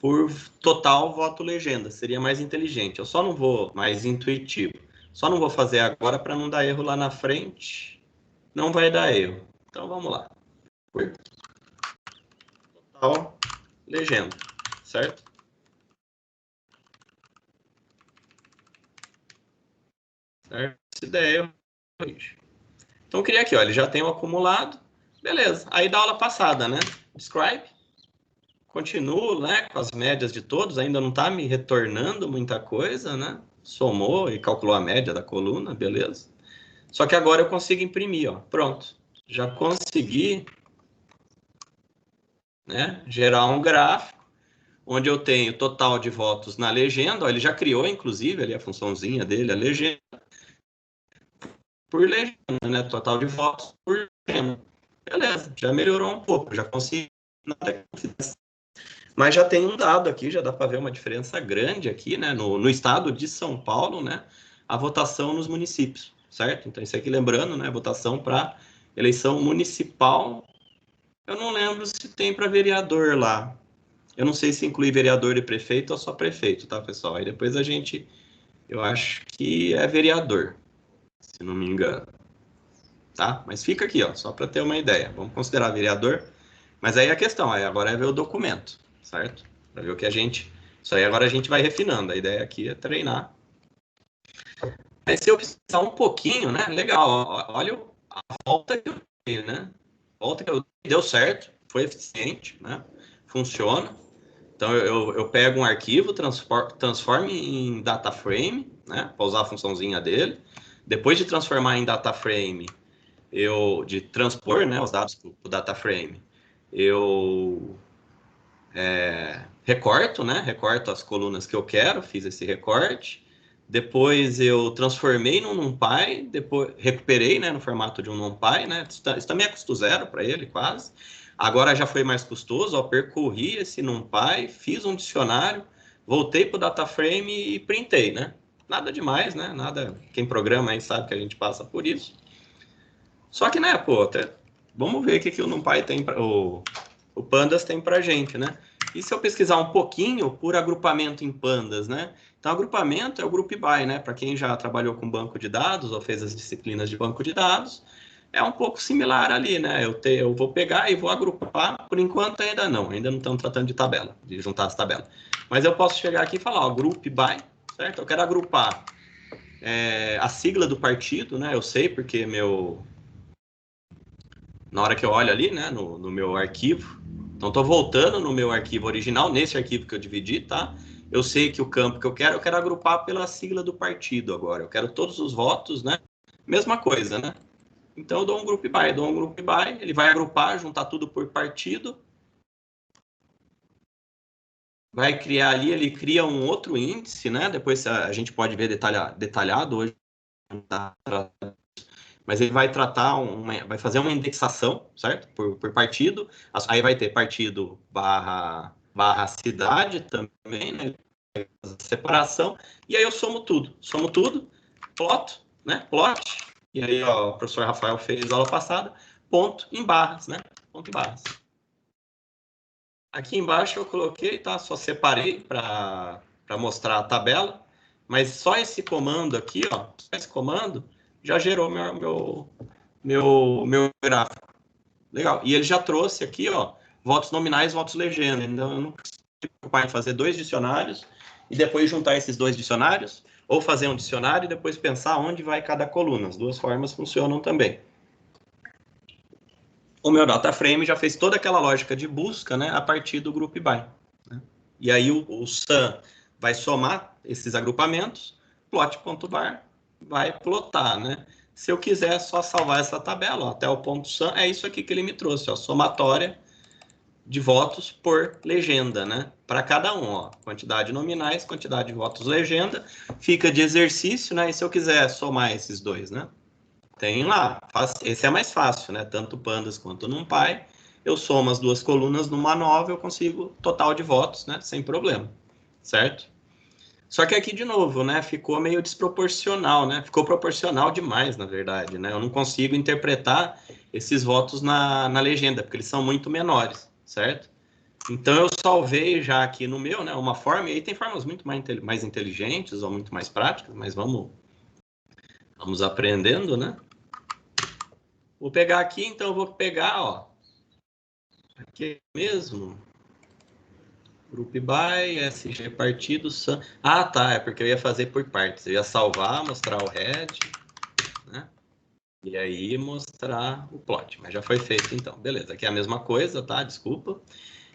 por total voto legenda, seria mais inteligente. Eu só não vou, mais intuitivo, só não vou fazer agora para não dar erro lá na frente, não vai dar erro. Então vamos lá. Total legenda, certo? Certo? Se der erro, então eu criei aqui, ó, ele já tem o acumulado, beleza. Aí da aula passada, né? Describe. Continuo, né, com as médias de todos, ainda não está me retornando muita coisa, né? Somou e calculou a média da coluna, beleza. Só que agora eu consigo imprimir, ó, pronto. Já consegui, né, gerar um gráfico onde eu tenho total de votos na legenda, ó, ele já criou, inclusive, ali a funçãozinha dele, a legenda, por legenda, né, total de votos por legenda. Beleza, já melhorou um pouco, já consegui nada que eu fizesse. Mas já tem um dado aqui, já dá para ver uma diferença grande aqui, né? No estado de São Paulo, né? A votação nos municípios, certo? Então, isso aqui lembrando, né? Votação para eleição municipal. Eu não lembro se tem para vereador lá. Eu não sei se inclui vereador e prefeito ou só prefeito, tá, pessoal? Aí depois a gente... Eu acho que é vereador, se não me engano. Tá? Mas fica aqui, ó, só para ter uma ideia. Vamos considerar vereador. Mas aí a questão, aí agora é ver o documento, certo? Para ver o que a gente... Isso aí agora a gente vai refinando. A ideia aqui é treinar. Aí se eu precisar um pouquinho, né? Legal, ó, olha a volta que eu dei, né? A volta que eu dei, deu certo, foi eficiente, né? Funciona. Então eu pego um arquivo, transformo em DataFrame, né? Para usar a funçãozinha dele. Depois de transformar em DataFrame, de transpor, né, os dados para o DataFrame, eu recorto, né? Recorto as colunas que eu quero, fiz esse recorte. Depois eu transformei num NumPy, depois recuperei, né, no formato de um NumPy, né? Isso também é custo zero para ele, quase. Agora já foi mais custoso, ó, percorri esse NumPy, fiz um dicionário, voltei para o DataFrame e printei, né? Nada demais, né? Nada. Quem programa aí sabe que a gente passa por isso. Só que, né, pô, vamos ver o que o NumPy tem, o Pandas tem pra gente, né? E se eu pesquisar um pouquinho por agrupamento em Pandas, né? Então, agrupamento é o Group By, né? Para quem já trabalhou com banco de dados ou fez as disciplinas de banco de dados, é um pouco similar ali, né? Eu vou pegar e vou agrupar, por enquanto ainda não estamos tratando de tabela, de juntar as tabelas. Mas eu posso chegar aqui e falar, ó, Group By, certo? Eu quero agrupar a sigla do partido, né? Eu sei porque na hora que eu olho ali, né, no meu arquivo, então estou voltando no meu arquivo original, nesse arquivo que eu dividi, tá? Eu sei que o campo que eu quero agrupar pela sigla do partido agora. Eu quero todos os votos, né? Mesma coisa, né? Então eu dou um group by, ele vai agrupar, juntar tudo por partido. Vai criar ali, ele cria um outro índice, né? Depois a gente pode ver detalhado hoje, tá? Mas ele vai tratar, vai fazer uma indexação, certo? Por partido. Aí vai ter partido barra cidade também, né? Separação. E aí eu somo tudo, plot, né? Plot. E aí, ó, o professor Rafael fez aula passada, ponto em barras, né? Ponto em barras. Aqui embaixo eu coloquei, tá? Só separei para mostrar a tabela, mas só esse comando aqui, ó, só esse comando já gerou meu gráfico. Legal. E ele já trouxe aqui, ó, votos nominais, votos legenda. Então eu não preciso me preocupar em fazer 2 dicionários e depois juntar esses 2 dicionários, Ou fazer um dicionário e depois pensar onde vai cada coluna. As duas formas funcionam também. O meu data frame já fez toda aquela lógica de busca, né, a partir do group by. Né? E aí o sum vai somar esses agrupamentos, plot.bar vai plotar, né? Se eu quiser só salvar essa tabela, ó, até o ponto sum, é isso aqui que ele me trouxe, ó, somatória de votos por legenda, né? Para cada um, ó, quantidade nominais, quantidade de votos legenda, fica de exercício, né? E se eu quiser somar esses dois, né? Tem lá, esse é mais fácil, né? Tanto pandas quanto numpy, eu somo as duas colunas numa nova, eu consigo total de votos, né? Sem problema, certo? Só que aqui, de novo, né? Ficou meio desproporcional, né? Ficou proporcional demais, na verdade, né? Eu não consigo interpretar esses votos na legenda, porque eles são muito menores, certo? Então, eu salvei já aqui no meu, né? Uma forma, e aí tem formas muito mais inteligentes ou muito mais práticas, mas vamos aprendendo, né? Vou pegar aqui, então eu vou pegar, ó, aqui mesmo, group by, SG partido, sum. Ah, tá, é porque eu ia fazer por partes. Eu ia salvar, mostrar o head, né? E aí mostrar o plot, mas já foi feito então. Beleza, aqui é a mesma coisa, tá? Desculpa.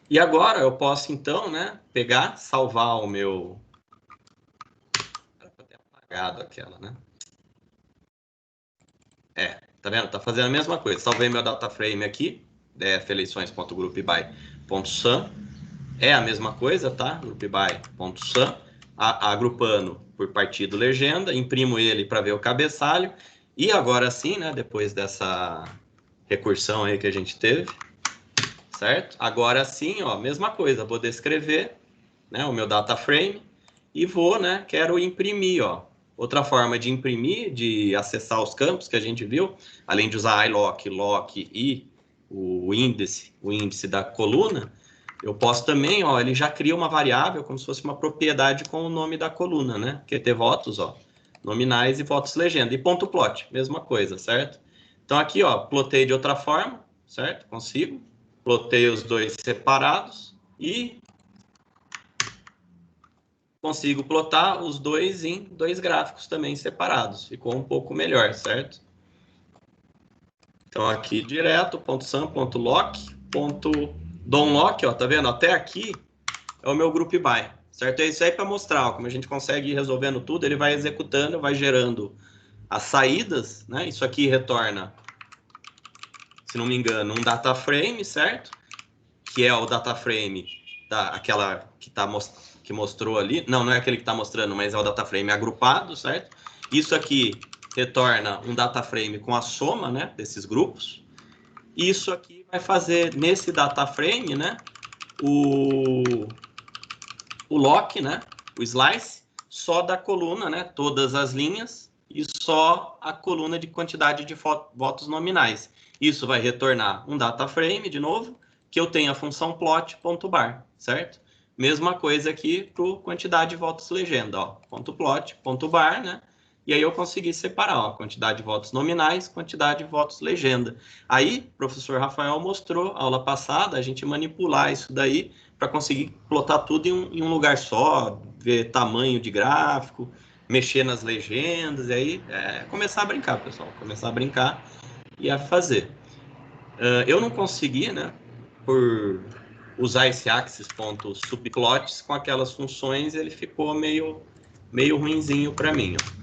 E agora eu posso então, né, pegar, salvar o meu... Era pra ter apagado aquela, né? Tá vendo? Tá fazendo a mesma coisa. Salvei meu data frame aqui, eleições.groupby.sum. É a mesma coisa, tá? Groupby.sum, agrupando por partido legenda, imprimo ele para ver o cabeçalho. E agora sim, né, depois dessa recursão aí que a gente teve, certo? Agora sim, ó, mesma coisa, vou descrever, né, o meu data frame e vou, né, quero imprimir, ó. Outra forma de imprimir, de acessar os campos que a gente viu, além de usar iLock, lock e o índice da coluna, eu posso também, ó, ele já cria uma variável como se fosse uma propriedade com o nome da coluna, né? Que é ter votos, ó, nominais e votos legenda. E ponto plot, mesma coisa, certo? Então aqui, ó, plotei de outra forma, certo? Consigo. Plotei os dois separados e consigo plotar os dois em dois gráficos também separados. Ficou um pouco melhor, certo? Então aqui direto, .sum, .lock, .donlock, ó, tá vendo? Até aqui é o meu group by, certo? É isso aí para mostrar, ó, como a gente consegue ir resolvendo tudo, ele vai executando, vai gerando as saídas, né? Isso aqui retorna, se não me engano, um data frame, certo? Que é o data frame aquela que mostrou ali. Não é aquele que está mostrando, mas é o data frame agrupado, certo? Isso aqui retorna um data frame com a soma, né, desses grupos. Isso aqui vai fazer nesse data frame, né, o lock, né, o slice, só da coluna, né, todas as linhas, e só a coluna de quantidade de votos nominais. Isso vai retornar um data frame, de novo, que eu tenho a função plot.bar, certo? Mesma coisa aqui para quantidade de votos legenda, ó, .plot.bar, né? E aí eu consegui separar, ó, quantidade de votos nominais, quantidade de votos legenda. Aí, o professor Rafael mostrou, aula passada, a gente manipular isso daí para conseguir plotar tudo em um lugar só, ver tamanho de gráfico, mexer nas legendas, e aí começar a brincar, pessoal, começar a brincar e a fazer. Eu não consegui, né, por usar esse axis.subplots com aquelas funções, ele ficou meio ruinzinho para mim, ó.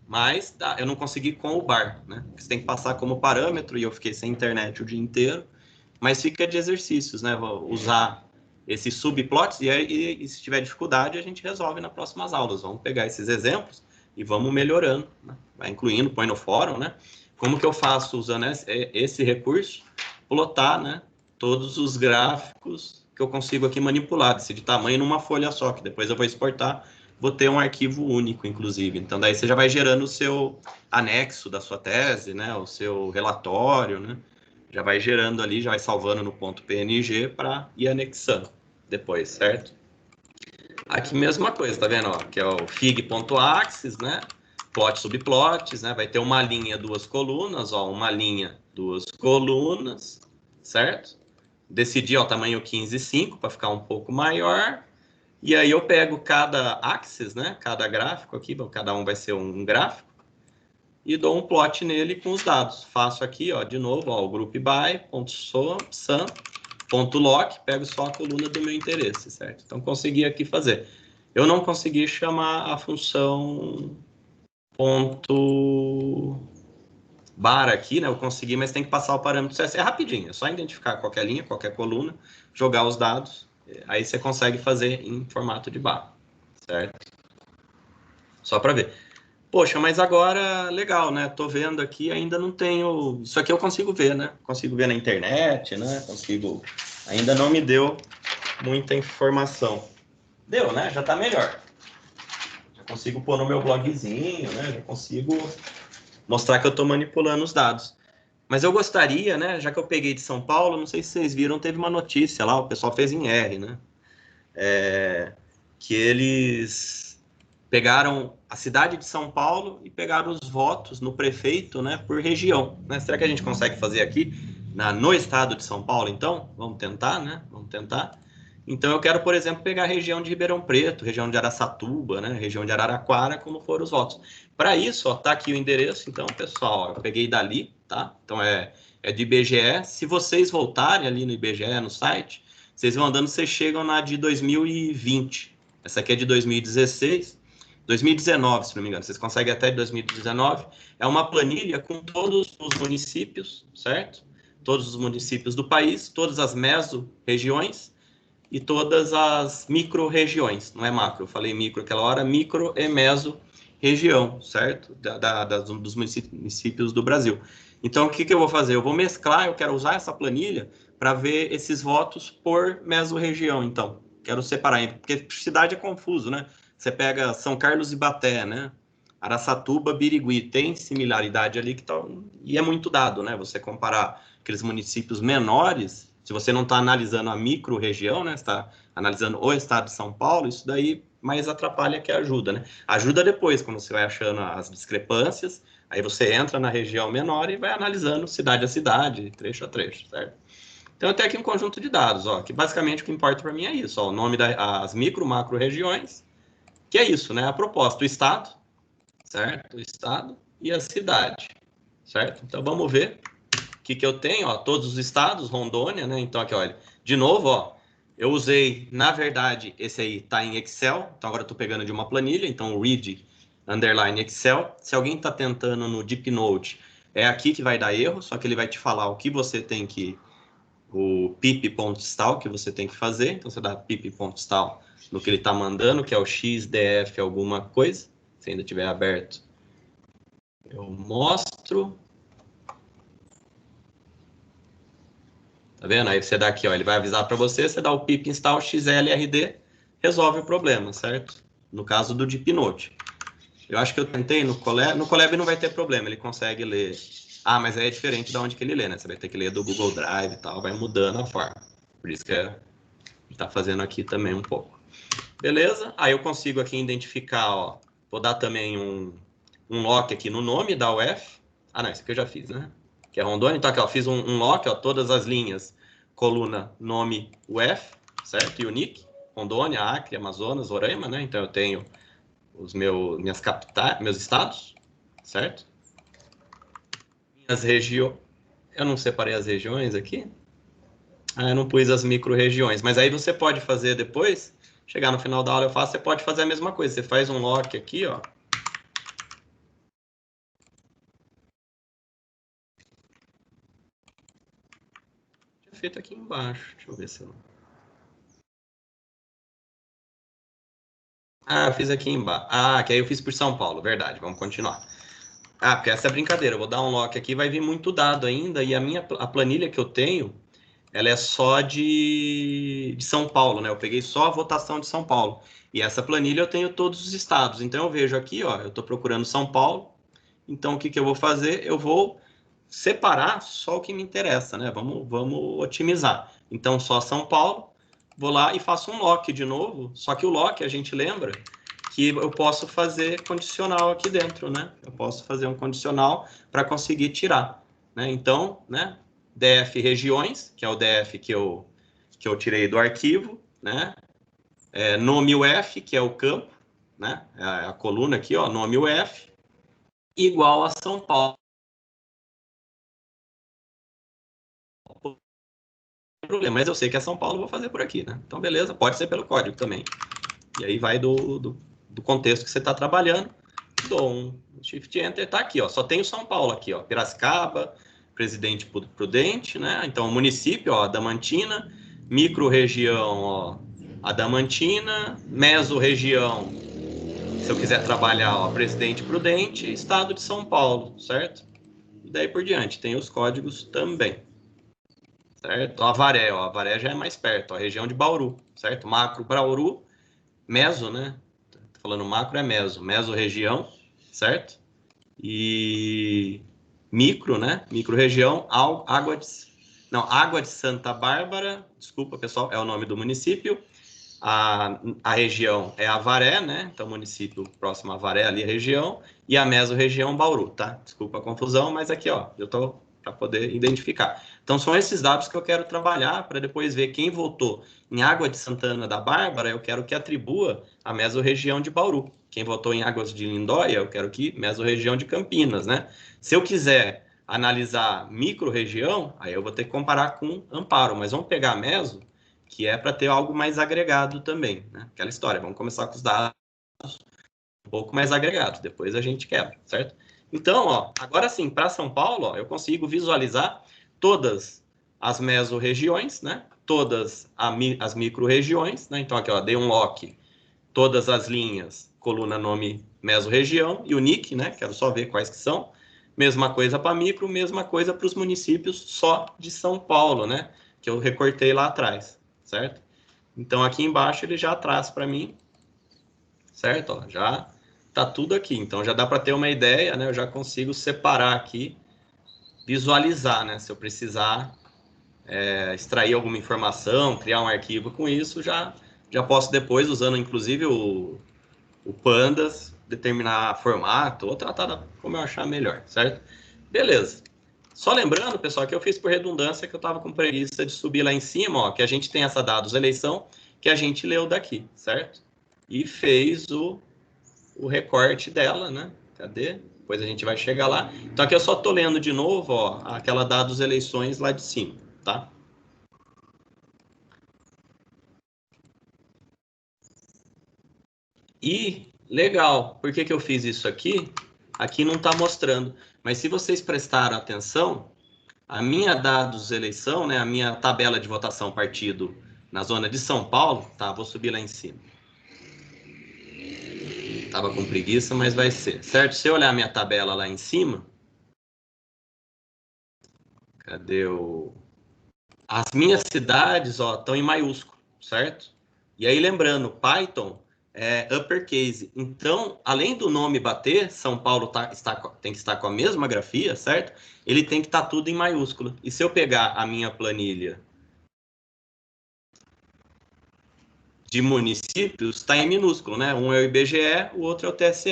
Mas eu não consegui com o bar, né? Você tem que passar como parâmetro e eu fiquei sem internet o dia inteiro. Mas fica de exercícios, né? Vou usar esses subplots e se tiver dificuldade a gente resolve nas próximas aulas. Vamos pegar esses exemplos e vamos melhorando, né? Vai incluindo, põe no fórum, né? Como que eu faço usando esse recurso? Plotar, né? Todos os gráficos que eu consigo aqui manipular, de tamanho numa folha só, que depois eu vou exportar, vou ter um arquivo único, inclusive. Então, daí você já vai gerando o seu anexo da sua tese, né? O seu relatório, né? Já vai gerando ali, já vai salvando no ponto PNG para ir anexando depois, certo? Aqui mesma coisa, tá vendo? Ó, que é o fig.axis, né? Plot subplots, né? Vai ter uma linha, duas colunas, ó, uma linha, duas colunas, certo? Decidi, ó, tamanho 15:5 para ficar um pouco maior. E aí eu pego cada axis, né? Cada gráfico aqui, cada um vai ser um gráfico, e dou um plot nele com os dados. Faço aqui, ó, de novo, ó, o group by, .sum, .lock, pego só a coluna do meu interesse, certo? Então, consegui aqui fazer. Eu não consegui chamar a função .bar aqui, né? Eu consegui, mas tem que passar o parâmetro CS. É rapidinho, é só identificar qualquer linha, qualquer coluna, jogar os dados, aí você consegue fazer em formato de barra, certo? Só para ver. Poxa, mas agora, legal, né? Tô vendo aqui, ainda não tenho... Isso aqui eu consigo ver, né? Consigo ver na internet, né? Consigo... Ainda não me deu muita informação. Deu, né? Já tá melhor. Já consigo pôr no meu blogzinho, né? Já consigo mostrar que eu tô manipulando os dados. Mas eu gostaria, né? Já que eu peguei de São Paulo, não sei se vocês viram, teve uma notícia lá, o pessoal fez em R, né? Que eles... pegaram a cidade de São Paulo e pegaram os votos no prefeito, né, por região, né? Será que a gente consegue fazer aqui no estado de São Paulo, então? Vamos tentar, né? Vamos tentar. Então, eu quero, por exemplo, pegar a região de Ribeirão Preto, região de Araçatuba, né, região de Araraquara, como foram os votos. Para isso, ó, tá aqui o endereço, então, pessoal, eu peguei dali, tá? Então, é do IBGE. Se vocês voltarem ali no IBGE, no site, vocês vão andando, vocês chegam na de 2020. Essa aqui é de 2016. 2019, se não me engano, vocês conseguem até 2019, é uma planilha com todos os municípios, certo? Todos os municípios do país, todas as meso-regiões e todas as micro-regiões, não é macro, eu falei micro aquela hora, micro e meso-região, certo? Dos municípios do Brasil. Então, o que eu vou fazer? Eu vou mesclar, eu quero usar essa planilha para ver esses votos por meso-região, então. Quero separar, porque cidade é confuso, né? Você pega São Carlos e Ibaté, né? Araçatuba, Birigui, tem similaridade ali que tá, e é muito dado, né? Você comparar aqueles municípios menores, se você não está analisando a micro-região, né? Você está analisando o estado de São Paulo, isso daí mais atrapalha que ajuda, né? Ajuda depois, quando você vai achando as discrepâncias, aí você entra na região menor e vai analisando cidade a cidade, trecho a trecho, certo? Então, eu tenho aqui um conjunto de dados, ó, que basicamente o que importa para mim é isso, ó, o nome das micro, macro regiões, que é isso, né? A proposta, o estado, certo? O estado e a cidade, certo? Então, vamos ver o que eu tenho, ó, todos os estados, Rondônia, né? Então, aqui, olha, de novo, ó, eu usei, na verdade, esse aí tá em Excel, então agora eu tô pegando de uma planilha, então read underline Excel. Se alguém tá tentando no DeepNote, é aqui que vai dar erro, só que ele vai te falar o que você tem que, o pip.stal que você tem que fazer, então você dá pip.stal no que ele está mandando, que é o xdf alguma coisa, se ainda tiver aberto, eu mostro. Tá vendo? Aí você dá aqui, ó, ele vai avisar para você, você dá o pip install xlrd, resolve o problema, certo? No caso do DeepNote. Eu acho que eu tentei no Colab não vai ter problema, ele consegue ler. Ah, mas aí é diferente de onde que ele lê, né? Você vai ter que ler do Google Drive e tal, vai mudando a forma. Por isso que ele está fazendo aqui também um pouco. Beleza? Aí eu consigo aqui identificar, ó, vou dar também um lock aqui no nome da UF. Ah, não, isso aqui eu já fiz, né? Que é Rondônia. Então aqui, ó, fiz um lock, ó, todas as linhas, coluna, nome, UF, certo? E o nick, Rondônia, Acre, Amazonas, Roraima, né? Então eu tenho os minhas capitais, meus estados, certo? Minhas regiões, eu não separei as regiões aqui. Ah, eu não pus as micro-regiões, mas aí você pode fazer depois, chegar no final da aula eu faço, você pode fazer a mesma coisa, você faz um lock aqui, ó. Tinha feito aqui embaixo, deixa eu ver se eu... Ah, eu fiz aqui embaixo. Ah, que aí eu fiz por São Paulo, verdade, vamos continuar. Ah, porque essa é a brincadeira, eu vou dar um lock aqui, vai vir muito dado ainda, e a planilha que eu tenho, ela é só de São Paulo, né? Eu peguei só a votação de São Paulo. E essa planilha eu tenho todos os estados. Então eu vejo aqui, ó, eu estou procurando São Paulo. Então o que eu vou fazer? Eu vou separar só o que me interessa, né? Vamos otimizar. Então só São Paulo. Vou lá e faço um lock de novo. Só que o lock, a gente lembra que eu posso fazer condicional aqui dentro, né? Eu posso fazer um condicional para conseguir tirar, né? Então, né? DF regiões, que é o DF que eu tirei do arquivo, né? nome UF, que é o campo, né? A coluna aqui, ó, nome UF, igual a São Paulo. Mas eu sei que é São Paulo, vou fazer por aqui, né? Então, beleza, pode ser pelo código também. E aí vai do contexto que você está trabalhando. Dou um Shift Enter, tá aqui, ó. Só tem o São Paulo aqui, ó. Piracicaba, Presidente Prudente, né? Então, município, ó, Adamantina, micro-região, ó, Adamantina, meso-região, se eu quiser trabalhar, ó, Presidente Prudente, Estado de São Paulo, certo? E daí por diante, tem os códigos também. Certo? Avaré, ó, Avaré já é mais perto, ó, região de Bauru, certo? Macro Bauru, meso, né? Tô falando macro é meso, meso-região, certo? E micro, né? Micro-região, Água de Santa Bárbara, desculpa, pessoal, é o nome do município. A região é Avaré, né? Então, município próximo a Avaré, ali a região. E a meso-região, Bauru, tá? Desculpa a confusão, mas aqui, ó, eu tô para poder identificar. Então, são esses dados que eu quero trabalhar para depois ver quem votou em Água de Santana da Bárbara, eu quero que atribua a meso-região de Bauru. Quem votou em Águas de Lindóia, eu quero que meso-região de Campinas, né? Se eu quiser analisar micro-região, aí eu vou ter que comparar com Amparo, mas vamos pegar a meso, que é para ter algo mais agregado também, né? Aquela história, vamos começar com os dados um pouco mais agregados, depois a gente quebra, certo? Então, ó, agora sim, para São Paulo, ó, eu consigo visualizar todas as mesorregiões, né? Todas as micro-regiões, né? Então, aqui, ó, dei um lock, todas as linhas, coluna, nome, mesorregião, e o nick, né? Quero só ver quais que são. Mesma coisa para micro, mesma coisa para os municípios só de São Paulo, né? Que eu recortei lá atrás, certo? Então, aqui embaixo ele já traz para mim, certo? Ó, já tá tudo aqui. Então, já dá para ter uma ideia, né? Eu já consigo separar aqui, visualizar, né? Se eu precisar extrair alguma informação, criar um arquivo com isso, já posso depois, usando inclusive o Pandas, determinar formato ou tratar como eu achar melhor, certo? Beleza. Só lembrando, pessoal, que eu fiz por redundância, que eu estava com preguiça de subir lá em cima, ó, que a gente tem essa dados eleição, que a gente leu daqui, certo? E fez o recorte dela, né? Cadê? Depois a gente vai chegar lá. Então aqui eu só estou lendo de novo, ó, aquela dados eleições lá de cima, tá? E, legal, por que eu fiz isso aqui? Aqui não está mostrando, mas se vocês prestaram atenção, a minha dados eleição, né, a minha tabela de votação partido na zona de São Paulo, tá, vou subir lá em cima. Tava com preguiça, mas vai ser, certo? Se eu olhar a minha tabela lá em cima, cadê o... As minhas cidades, ó, estão em maiúsculo, certo? E aí, lembrando, Python é uppercase. Então, além do nome bater, São Paulo tem que estar com a mesma grafia, certo? Ele tem que estar tudo em maiúsculo. E se eu pegar a minha planilha de municípios, está em minúsculo, né? Um é o IBGE, o outro é o TSE.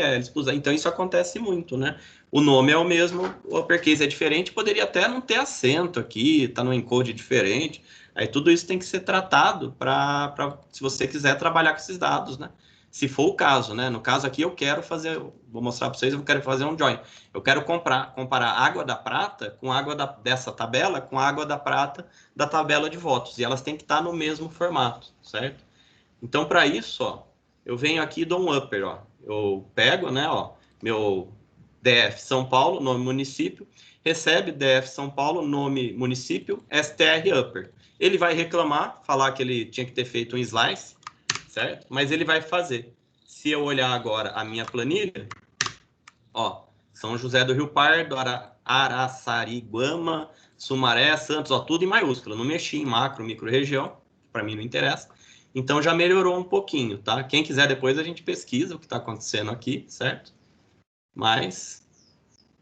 Então, isso acontece muito, né? O nome é o mesmo, o uppercase é diferente, poderia até não ter acento aqui, tá no encode diferente. Aí tudo isso tem que ser tratado para se você quiser trabalhar com esses dados, né? Se for o caso, né? No caso aqui eu quero fazer, vou mostrar para vocês, eu quero fazer um join. Eu quero comparar água da prata com água dessa tabela com água da prata da tabela de votos. E elas têm que estar no mesmo formato, certo? Então, para isso, ó, eu venho aqui e dou um upper, ó. Eu pego, né, ó, meu DF São Paulo, nome município, recebe DF São Paulo, nome município, STR upper. Ele vai reclamar, falar que ele tinha que ter feito um slice, certo? Mas ele vai fazer. Se eu olhar agora a minha planilha, ó, São José do Rio Pardo, Araçariguama, Sumaré, Santos, ó, tudo em maiúsculo. Não mexi em macro, micro região, para mim não interessa. Então já melhorou um pouquinho, tá? Quem quiser depois a gente pesquisa o que está acontecendo aqui, certo? Mas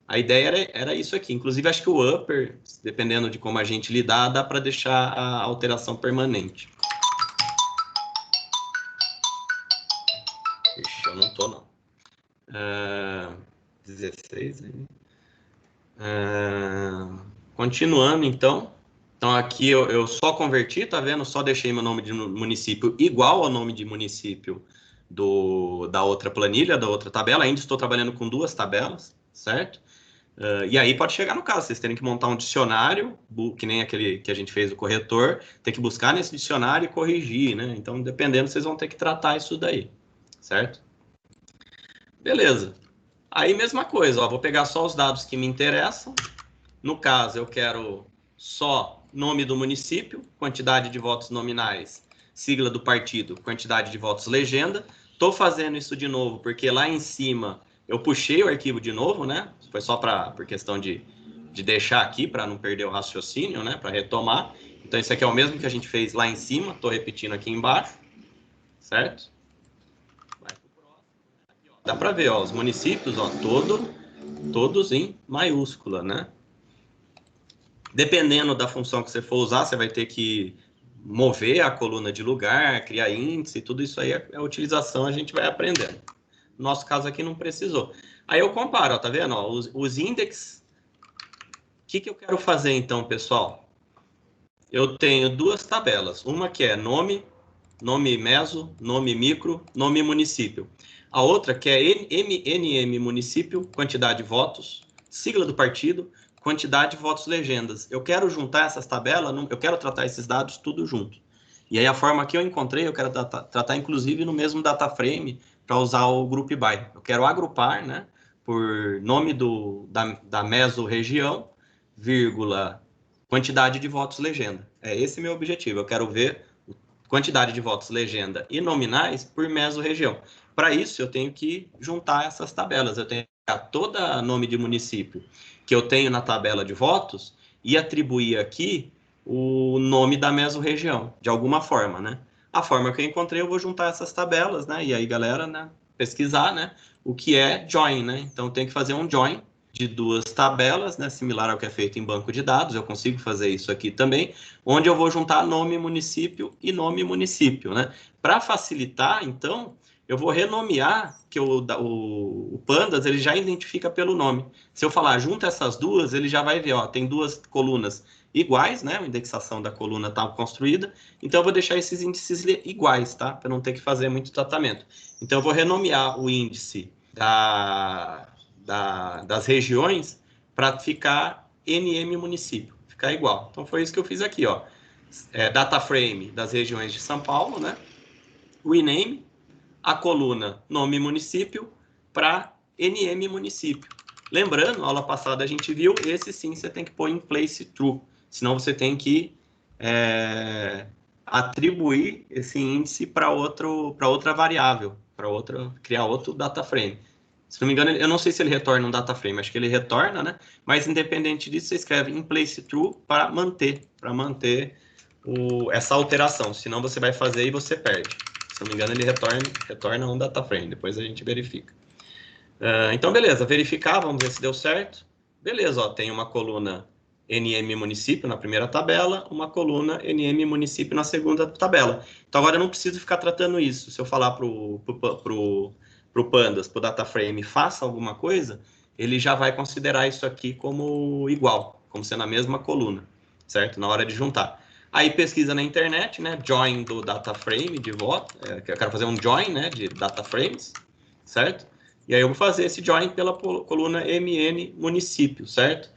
a ideia era isso aqui. Inclusive acho que o upper, dependendo de como a gente lidar, dá para deixar a alteração permanente. Ixi, eu não tô não. 16 aí. Continuando então. Então, aqui eu só converti, tá vendo? Só deixei meu nome de município igual ao nome de município da outra planilha, da outra tabela. Ainda estou trabalhando com 2 tabelas, certo? E aí pode chegar no caso, vocês terem que montar um dicionário, que nem aquele que a gente fez do corretor, tem que buscar nesse dicionário e corrigir, né? Então, dependendo, vocês vão ter que tratar isso daí, certo? Beleza. Aí, mesma coisa, ó, vou pegar só os dados que me interessam. No caso, eu quero só nome do município, quantidade de votos nominais, sigla do partido, quantidade de votos legenda. Estou fazendo isso de novo, porque lá em cima eu puxei o arquivo de novo, né? Foi só por questão de deixar aqui, para não perder o raciocínio, né? Para retomar. Então, isso aqui é o mesmo que a gente fez lá em cima, estou repetindo aqui embaixo, certo? Dá para ver, ó, os municípios, ó, todos em maiúscula, né? Dependendo da função que você for usar, você vai ter que mover a coluna de lugar, criar índice, tudo isso aí é a utilização, a gente vai aprendendo. No nosso caso aqui não precisou. Aí eu comparo, ó, tá vendo? Ó, os índices. O que eu quero fazer então, pessoal? Eu tenho 2 tabelas. Uma que é nome meso, nome micro, nome município. A outra que é NM município, quantidade de votos, sigla do partido, quantidade de votos legendas. Eu quero juntar essas tabelas, eu quero tratar esses dados tudo junto. E aí a forma que eu encontrei, eu quero tratar inclusive no mesmo data frame para usar o group by. Eu quero agrupar, né, por nome da mesorregião, vírgula, quantidade de votos legenda. É esse meu objetivo. Eu quero ver quantidade de votos legenda e nominais por mesorregião. Para isso, eu tenho que juntar essas tabelas. Eu tenho que pegar todo nome de município que eu tenho na tabela de votos e atribuir aqui o nome da mesorregião, de alguma forma, né? A forma que eu encontrei, eu vou juntar essas tabelas, né? E aí, galera, né, pesquisar, né, o que é join, né? Então, eu tenho que fazer um join de 2 tabelas, né, similar ao que é feito em banco de dados. Eu consigo fazer isso aqui também, onde eu vou juntar nome município e nome município, né? Para facilitar, então, eu vou renomear, que o Pandas ele já identifica pelo nome. Se eu falar junta essas duas, ele já vai ver, ó, tem 2 colunas iguais, né? A indexação da coluna está construída, então eu vou deixar esses índices iguais, tá? Para não ter que fazer muito tratamento. Então eu vou renomear o índice das regiões para ficar NM município, ficar igual. Então foi isso que eu fiz aqui, ó. Data frame das regiões de São Paulo, né? Rename, a coluna nome município para NM município. Lembrando, aula passada a gente viu, esse sim você tem que pôr em place true, senão você tem que atribuir esse índice para outra variável, criar outro data frame. Se não me engano, eu não sei se ele retorna um data frame, acho que ele retorna, né? Mas independente disso, você escreve in place true para manter essa alteração, senão você vai fazer e você perde. Se não me engano, ele retorna um data frame, depois a gente verifica. Então, beleza, verificar, vamos ver se deu certo. Beleza, ó, tem uma coluna NM município na primeira tabela, uma coluna NM município na segunda tabela. Então, agora eu não preciso ficar tratando isso. Se eu falar para o Pandas, para o data frame, faça alguma coisa, ele já vai considerar isso aqui como igual, como sendo a mesma coluna, certo? Na hora de juntar. Aí pesquisa na internet, né? Join do data frame de voto. Eu quero fazer um join, né? De data frames, certo? E aí eu vou fazer esse join pela coluna MN município, certo?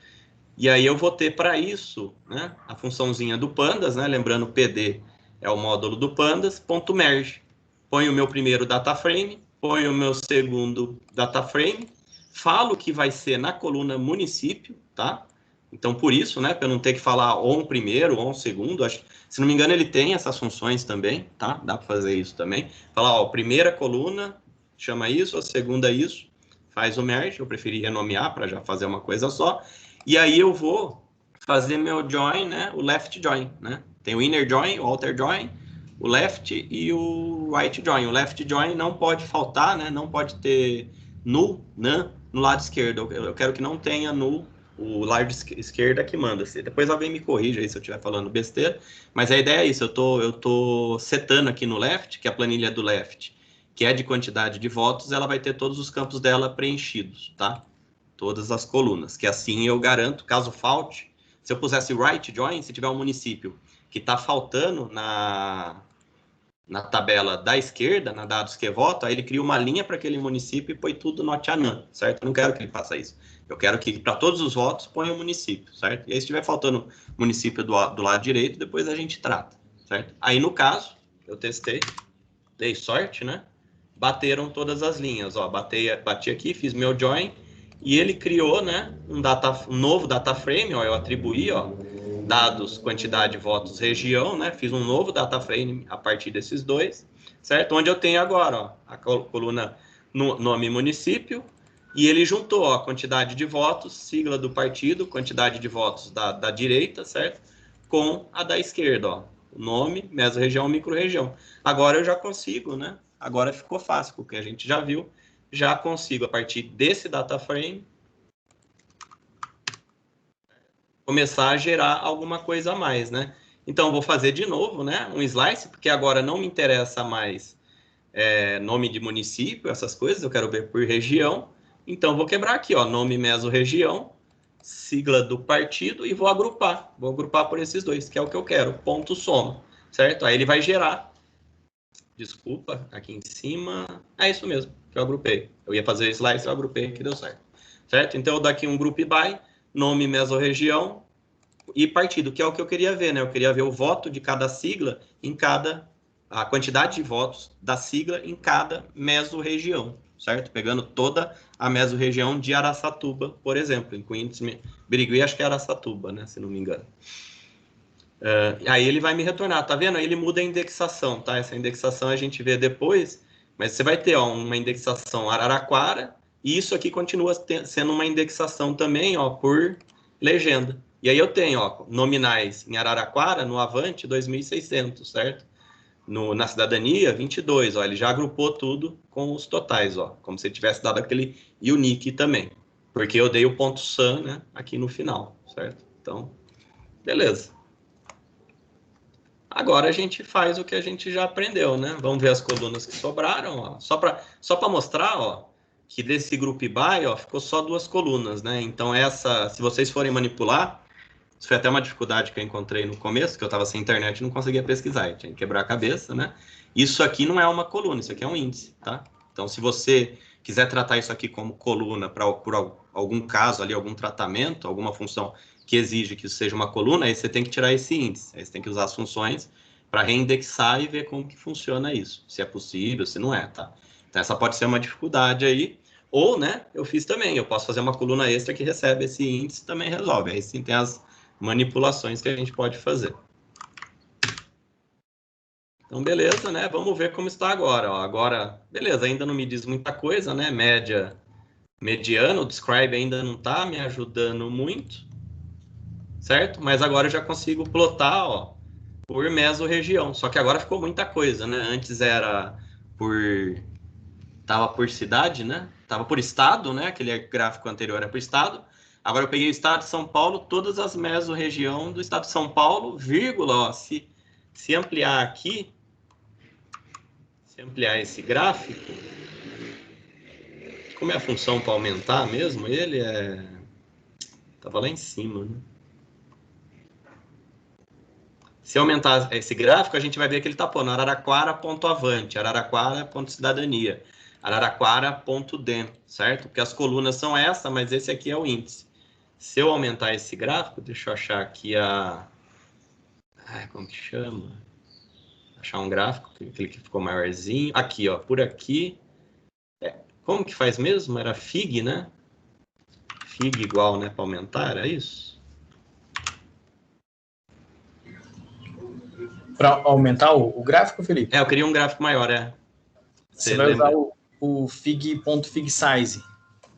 E aí eu vou ter para isso, né? A funçãozinha do Pandas, né? Lembrando, PD é o módulo do Pandas, ponto .merge. Ponho o meu primeiro data frame, ponho o meu segundo data frame, falo que vai ser na coluna município, tá? Então, por isso, né, para eu não ter que falar ou um primeiro ou um segundo, acho, se não me engano, ele tem essas funções também, tá? Dá para fazer isso também. Falar, ó, primeira coluna, chama isso, a segunda isso, faz o merge, eu preferi renomear para já fazer uma coisa só. E aí eu vou fazer meu join, né, o left join, né? Tem o inner join, o outer join, o left e o right join. O left join não pode faltar, né? Não pode ter null, né, no lado esquerdo. Eu quero que não tenha null. O lado esquerdo é que manda. Depois alguém me corrija aí se eu estiver falando besteira. Mas a ideia é isso. Eu tô setando aqui no left, que é a planilha do left, que é de quantidade de votos, ela vai ter todos os campos dela preenchidos, tá? Todas as colunas. Que assim eu garanto, caso falte, Se eu pusesse right join, se tiver um município que está faltando na tabela da esquerda, na dados que voto, aí ele cria uma linha para aquele município e põe tudo no none, certo? Eu não quero que ele faça isso. Eu quero que para todos os votos ponha o município, certo? E aí se estiver faltando município do lado direito, depois a gente trata, certo? Aí no caso, eu testei, dei sorte, né? Bateram todas as linhas, ó, bati aqui, fiz meu join, e ele criou, né, um novo data frame, ó, eu atribuí, ó, dados, quantidade, votos, região, né, fiz um novo data frame a partir desses dois, certo? Onde eu tenho agora, ó, a coluna nome município, e ele juntou, ó, a quantidade de votos, sigla do partido, quantidade de votos da direita, certo? Com a da esquerda, ó, nome, mesorregião, microrregião. Agora eu já consigo, né? Agora ficou fácil, porque a gente já viu, já consigo, a partir desse data frame, começar a gerar alguma coisa a mais, né? Então, vou fazer de novo, né? Um slice, porque agora não me interessa mais nome de município, essas coisas, eu quero ver por região. Então, vou quebrar aqui, ó, nome mesorregião, sigla do partido, e vou agrupar por esses dois, que é o que eu quero, ponto soma, certo? Aí ele vai gerar. Desculpa, aqui em cima. É isso mesmo, que eu agrupei. Eu ia fazer slice, eu agrupei, que deu certo. Certo? Então, eu dou aqui um group by, nome, mesorregião e partido, que é o que eu queria ver, né? Eu queria ver o voto de cada sigla a quantidade de votos da sigla em cada mesorregião, certo? Pegando toda a mesorregião de Araçatuba, por exemplo, incluindo Birigui, acho que é Araçatuba, né? Se não me engano. Aí ele vai me retornar, tá vendo? Aí ele muda a indexação, tá? Essa indexação a gente vê depois, mas você vai ter, ó, uma indexação Araraquara, e isso aqui continua sendo uma indexação também, ó, por legenda. E aí eu tenho, ó, nominais em Araraquara, no Avante, 2.600, certo? Na Cidadania, 22, ó, ele já agrupou tudo com os totais, ó, como se ele tivesse dado aquele unique também, porque eu dei o ponto SAM, né, aqui no final, certo? Então, beleza. Agora a gente faz o que a gente já aprendeu, né? Vamos ver as colunas que sobraram, ó. Só para mostrar, ó, que desse group by, ó, ficou só 2 colunas, né? Então se vocês forem manipular, isso foi até uma dificuldade que eu encontrei no começo, que eu estava sem internet e não conseguia pesquisar, eu tinha que quebrar a cabeça, né? Isso aqui não é uma coluna, isso aqui é um índice, tá? Então, se você quiser tratar isso aqui como coluna por algum caso ali, algum tratamento, alguma função que exige que isso seja uma coluna, aí você tem que tirar esse índice, aí você tem que usar as funções para reindexar e ver como que funciona isso, se é possível, se não é, tá? Então, essa pode ser uma dificuldade aí, ou, né, eu fiz também, eu posso fazer uma coluna extra que recebe esse índice e também resolve, aí sim tem as manipulações que a gente pode fazer. Então, beleza, né? Vamos ver como está agora. Ó, agora, beleza, ainda não me diz muita coisa, né? Média, mediano, o describe ainda não está me ajudando muito, certo? Mas agora eu já consigo plotar, ó, por mesorregião. Só que agora ficou muita coisa, né? Antes era tava por cidade, né? Tava por estado, né? Aquele gráfico anterior era por estado. Agora eu peguei o estado de São Paulo, todas as mesorregiões do estado de São Paulo, vírgula, ó, se ampliar aqui, se ampliar esse gráfico, como é a função para aumentar mesmo? Ele tava lá em cima, né? Se aumentar esse gráfico, a gente vai ver que ele está pondo Araraquara.avante, Araraquara.cidadania, Araraquara.dem, certo? Porque as colunas são essa, mas esse aqui é o índice. Se eu aumentar esse gráfico, deixa eu achar aqui como que chama? Achar um gráfico, aquele que ficou maiorzinho. Aqui, ó, por aqui. Como que faz mesmo? Era FIG, né? FIG igual, né, para aumentar, era isso? Para aumentar o gráfico, Felipe? Eu queria um gráfico maior, Você vai usar o fig.figsize.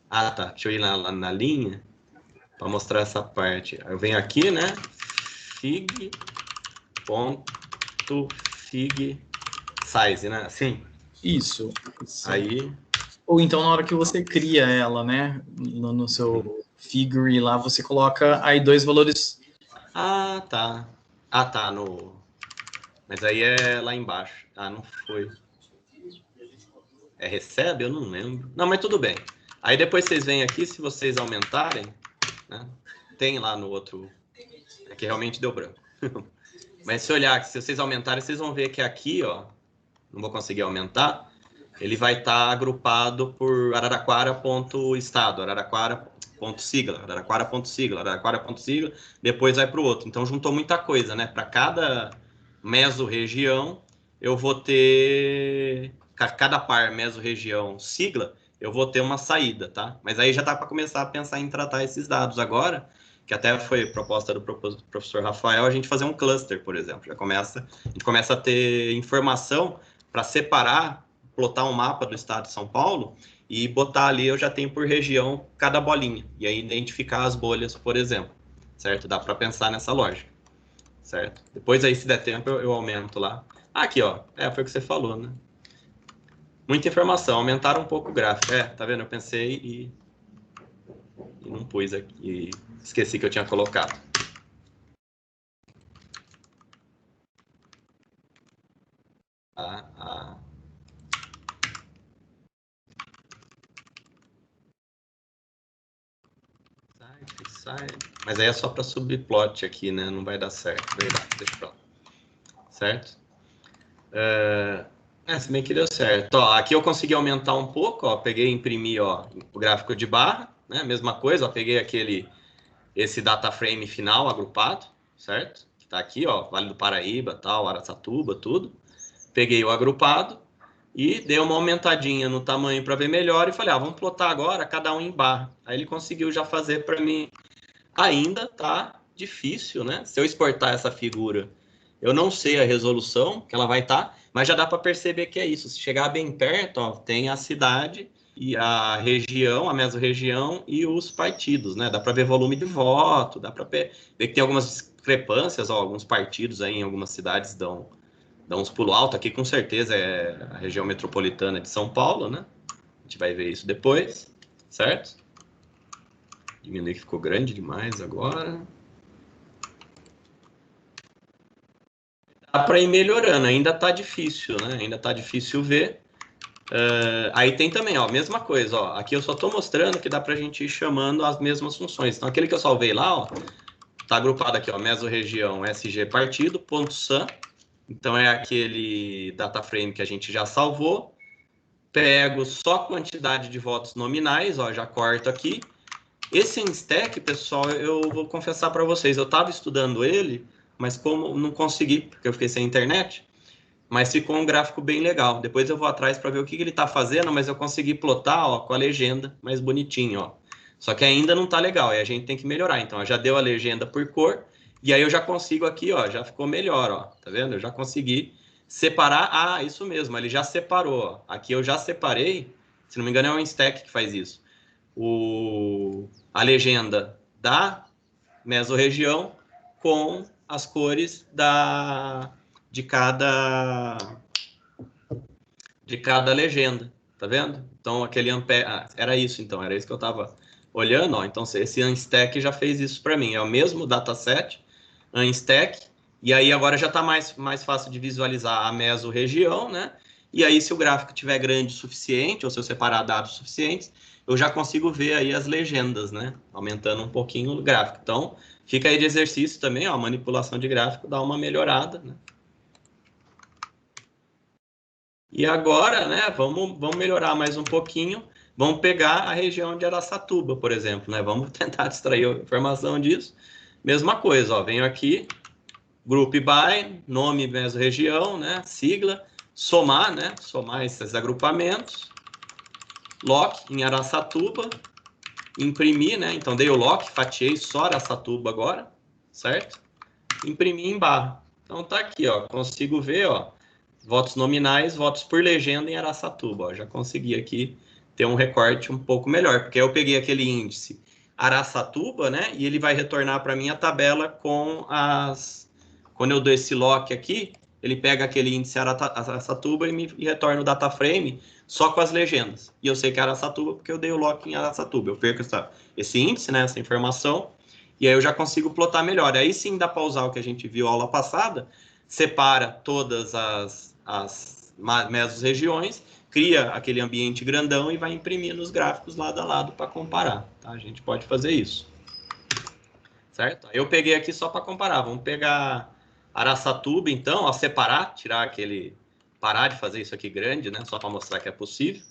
Ah, tá. Deixa eu ir na linha para mostrar essa parte. Eu venho aqui, né? Fig.figsize, né? Assim? Isso. Aí... Ou então, na hora que você cria ela, né? No seu figure lá, você coloca aí 2 valores. Ah, tá. Ah, tá. Mas aí é lá embaixo. Ah, não foi. Recebe? Eu não lembro. Não, mas tudo bem. Aí depois vocês vêm aqui, se vocês aumentarem, né? Tem lá no outro Aqui realmente deu branco. Mas se olhar, se vocês aumentarem, vocês vão ver que aqui, ó, não vou conseguir aumentar, ele vai estar agrupado por Araraquara.estado, Araraquara.sigla, Araraquara.sigla, Araraquara.sigla, depois vai para o outro. Então juntou muita coisa, né? Para cada mesorregião, eu vou ter, cada par mesorregião sigla, eu vou ter uma saída, tá? Mas aí já dá para começar a pensar em tratar esses dados agora, que até foi proposta do professor Rafael, a gente fazer um cluster, por exemplo. A gente começa a ter informação para separar, plotar um mapa do estado de São Paulo e botar ali, eu já tenho por região cada bolinha, e aí identificar as bolhas, por exemplo, certo? Dá para pensar nessa lógica, certo? Depois aí, se der tempo, eu aumento lá. Aqui, ó, foi o que você falou, né? Muita informação, aumentaram um pouco o gráfico. Tá vendo? Eu pensei e não pus aqui, esqueci que eu tinha colocado. Sai. Mas aí é só para subplot aqui, né? Não vai dar certo. Verdade, deixa pra lá. Certo? Se bem que deu certo. Ó, aqui eu consegui aumentar um pouco, ó. Peguei e imprimi, ó, o gráfico de barra, né? Mesma coisa, ó. Peguei esse data frame final agrupado, certo? Que tá aqui, ó. Vale do Paraíba, tal, Araçatuba, tudo. Peguei o agrupado e dei uma aumentadinha no tamanho para ver melhor e falei, vamos plotar agora cada um em barra. Aí ele conseguiu já fazer para mim. Ainda tá difícil, né? Se eu exportar essa figura, eu não sei a resolução que ela vai estar, mas já dá para perceber que é isso. Se chegar bem perto, ó, tem a cidade e a região, a mesorregião e os partidos, né? Dá para ver volume de voto, dá para ver que tem algumas discrepâncias, ó, alguns partidos aí em algumas cidades dão uns pulos altos. Aqui com certeza é a região metropolitana de São Paulo, né? A gente vai ver isso depois, certo? Diminuir que ficou grande demais agora. Dá para ir melhorando, ainda está difícil, né? Ainda está difícil ver. Aí tem também, ó, mesma coisa, ó. Aqui eu só estou mostrando que dá para a gente ir chamando as mesmas funções. Então, aquele que eu salvei lá, ó, tá agrupado aqui, ó, mesorregião SG partido, ponto .sam. Então, é aquele data frame que a gente já salvou. Pego só a quantidade de votos nominais, ó, já corto aqui. Esse Instack, pessoal, eu vou confessar para vocês, eu estava estudando ele, mas como não consegui, porque eu fiquei sem internet, mas ficou um gráfico bem legal. Depois eu vou atrás para ver o que ele está fazendo, mas eu consegui plotar, ó, com a legenda mais bonitinho, ó. Só que ainda não está legal, e a gente tem que melhorar. Então, ó, já deu a legenda por cor, e aí eu já consigo aqui, ó, já ficou melhor, ó, tá vendo? Eu já consegui separar, isso mesmo, ele já separou, ó. Aqui eu já separei, se não me engano é o Instack que faz isso. A legenda da mesorregião com as cores de cada legenda, tá vendo? Então, aquele ampere, era isso, então, era isso que eu estava olhando, ó. Então, esse Unstack já fez isso para mim, é o mesmo dataset, Unstack, e aí agora já está mais fácil de visualizar a mesorregião, né? E aí, se o gráfico tiver grande o suficiente, ou se eu separar dados suficientes, eu já consigo ver aí as legendas, né? Aumentando um pouquinho o gráfico. Então, fica aí de exercício também, ó, manipulação de gráfico dá uma melhorada, né? E agora, né, vamos melhorar mais um pouquinho, vamos pegar a região de Araçatuba, por exemplo, né? Vamos tentar extrair a informação disso. Mesma coisa, ó, venho aqui, Group By, nome, mesorregião, né? Sigla, somar, né? Somar esses agrupamentos. Lock em Araçatuba, imprimir, né? Então dei o lock, fatiei só Araçatuba agora, certo? Imprimi em barra. Então tá aqui, ó, consigo ver, ó, votos nominais, votos por legenda em Araçatuba, ó, já consegui aqui ter um recorte um pouco melhor, porque eu peguei aquele índice Araçatuba, né? E ele vai retornar para mim a tabela com quando eu dou esse lock aqui, ele pega aquele índice Araçatuba e retorna o data frame só com as legendas. E eu sei que é Araçatuba porque eu dei o lock em Araçatuba. Eu perco esse índice, né, essa informação, e aí eu já consigo plotar melhor. Aí sim dá para usar o que a gente viu aula passada, separa todas as mesorregiões, cria aquele ambiente grandão e vai imprimir nos gráficos lado a lado para comparar. Tá? A gente pode fazer isso. certo? Eu peguei aqui só para comparar. Vamos pegar Araçatuba, então, ó, separar, tirar aquele... Parar de fazer isso aqui grande, né? Só para mostrar que é possível.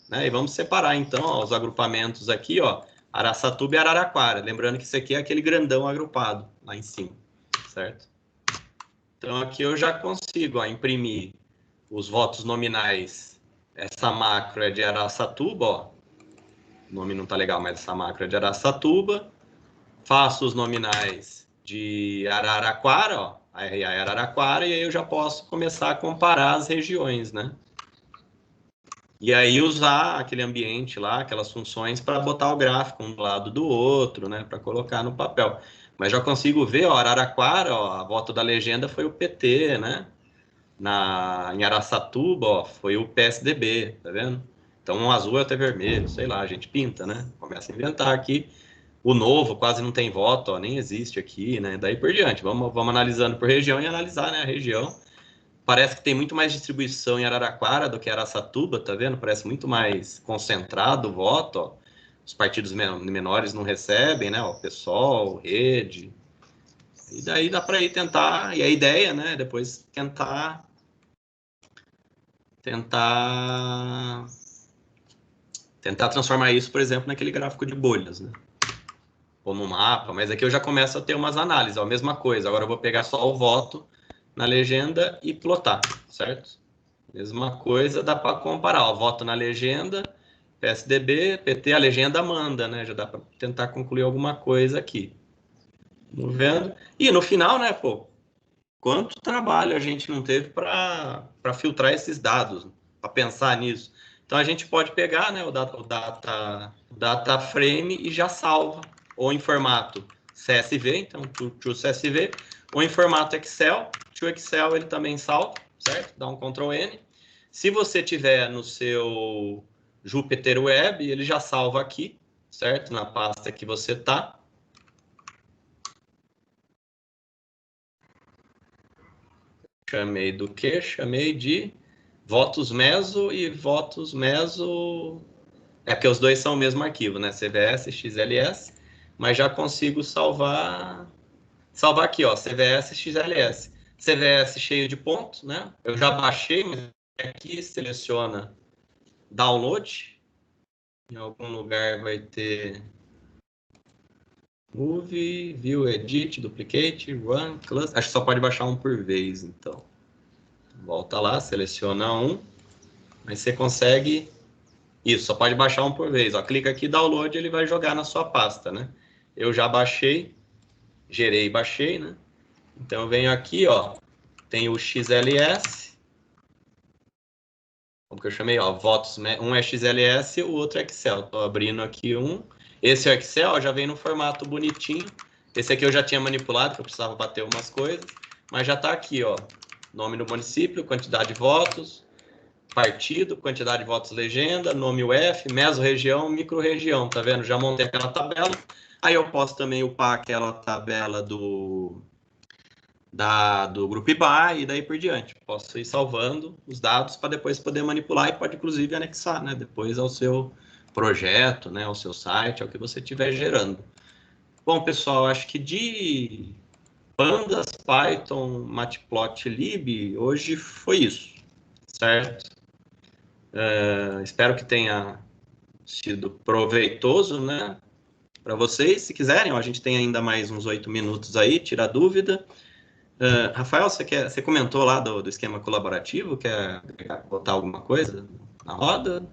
Né? E vamos separar, então, ó, os agrupamentos aqui, ó. Araçatuba e Araraquara. Lembrando que isso aqui é aquele grandão agrupado, lá em cima, certo? Então, aqui eu já consigo, ó, imprimir os votos nominais. Essa macro é de Araçatuba, ó. O nome não tá legal, mas essa macro é de Araçatuba. Faço os nominais de Araraquara, ó, a RA é Araraquara, e aí eu já posso começar a comparar as regiões, né? E aí usar aquele ambiente lá, aquelas funções para botar o gráfico um do lado do outro, né? Para colocar no papel. Mas já consigo ver, ó, Araraquara, ó, a voto da legenda foi o PT, né? Em Araçatuba, ó, foi o PSDB, tá vendo? Então, um azul é até vermelho, sei lá, a gente pinta, né? Começa a inventar aqui. O novo quase não tem voto, ó, nem existe aqui, né? Daí por diante, vamos analisando por região e analisar, né, a região. Parece que tem muito mais distribuição em Araraquara do que em Araçatuba, tá vendo? Parece muito mais concentrado o voto, ó. Os partidos menores não recebem, né? O PSOL, Rede. E daí dá para ir tentar, e a ideia, né, depois tentar transformar isso, por exemplo, naquele gráfico de bolhas, né? Ou no mapa, mas aqui eu já começo a ter umas análises, ó, a mesma coisa. Agora eu vou pegar só o voto na legenda e plotar, certo? Mesma coisa, dá para comparar, ó, voto na legenda, PSDB, PT, a legenda manda, né? Já dá para tentar concluir alguma coisa aqui. Vamos vendo? E no final, né, pô, quanto trabalho a gente não teve para filtrar esses dados, para pensar nisso. Então a gente pode pegar, né, o data frame e já salva, ou em formato CSV, então to CSV, ou em formato Excel. To Excel ele também salva, certo? Dá um Ctrl N. Se você tiver no seu Jupyter Web, ele já salva aqui, certo? Na pasta que você está. Chamei do quê? Chamei de votos meso e votos meso... É porque os dois são o mesmo arquivo, né? CVS, XLS, mas já consigo salvar aqui, ó, CVS, XLS. CVS cheio de pontos, né? Eu já baixei, mas aqui seleciona download. Em algum lugar vai ter Move, View, Edit, Duplicate, Run, Cluster. Acho que só pode baixar um por vez, então. Volta lá, seleciona um. Mas você consegue... Isso, só pode baixar um por vez. Ó, clica aqui, download, ele vai jogar na sua pasta, né? Eu já baixei, gerei e baixei, né? Então eu venho aqui, ó, tem o XLS, como que eu chamei, ó, votos, um é XLS, o outro é Excel. Tô abrindo aqui um. Esse é o Excel, já vem no formato bonitinho. Esse aqui eu já tinha manipulado, que eu precisava bater umas coisas, mas já tá aqui, ó, nome do município, quantidade de votos, partido, quantidade de votos legenda, nome UF, mesorregião, microrregião, tá vendo? Já montei aquela tabela. Aí eu posso também upar aquela tabela do Grupo IBA e daí por diante. Posso ir salvando os dados para depois poder manipular e pode inclusive anexar, né? Depois ao seu projeto, né? Ao seu site, ao que você estiver gerando. Bom, pessoal, acho que de Pandas, Python, Matplotlib, hoje foi isso, certo? Espero que tenha sido proveitoso, né? Para vocês, se quiserem, ó, a gente tem ainda mais uns 8 minutos aí, tira dúvida. Rafael, você comentou lá do esquema colaborativo, quer botar alguma coisa na roda?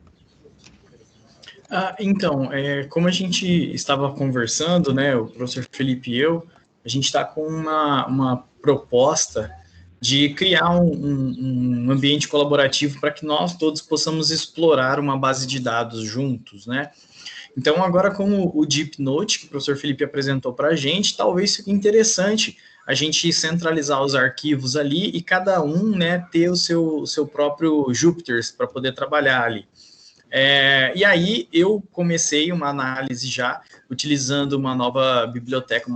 Então, como a gente estava conversando, né, o professor Felipe e eu, a gente está com uma proposta de criar um ambiente colaborativo para que nós todos possamos explorar uma base de dados juntos, né? Então, agora com o DeepNote, que o professor Felipe apresentou para a gente, talvez fique interessante a gente centralizar os arquivos ali e cada um, né, ter o seu próprio Jupyter para poder trabalhar ali. E aí eu comecei uma análise já utilizando uma nova biblioteca, um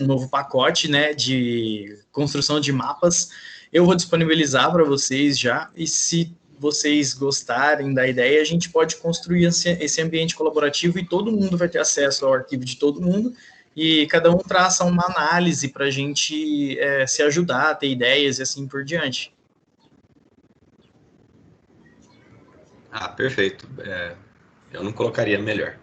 novo pacote, né, de construção de mapas. Eu vou disponibilizar para vocês já, e se vocês gostarem da ideia, a gente pode construir esse ambiente colaborativo e todo mundo vai ter acesso ao arquivo de todo mundo, e cada um traça uma análise para a gente se ajudar, ter ideias e assim por diante. Ah, perfeito. Eu não colocaria melhor.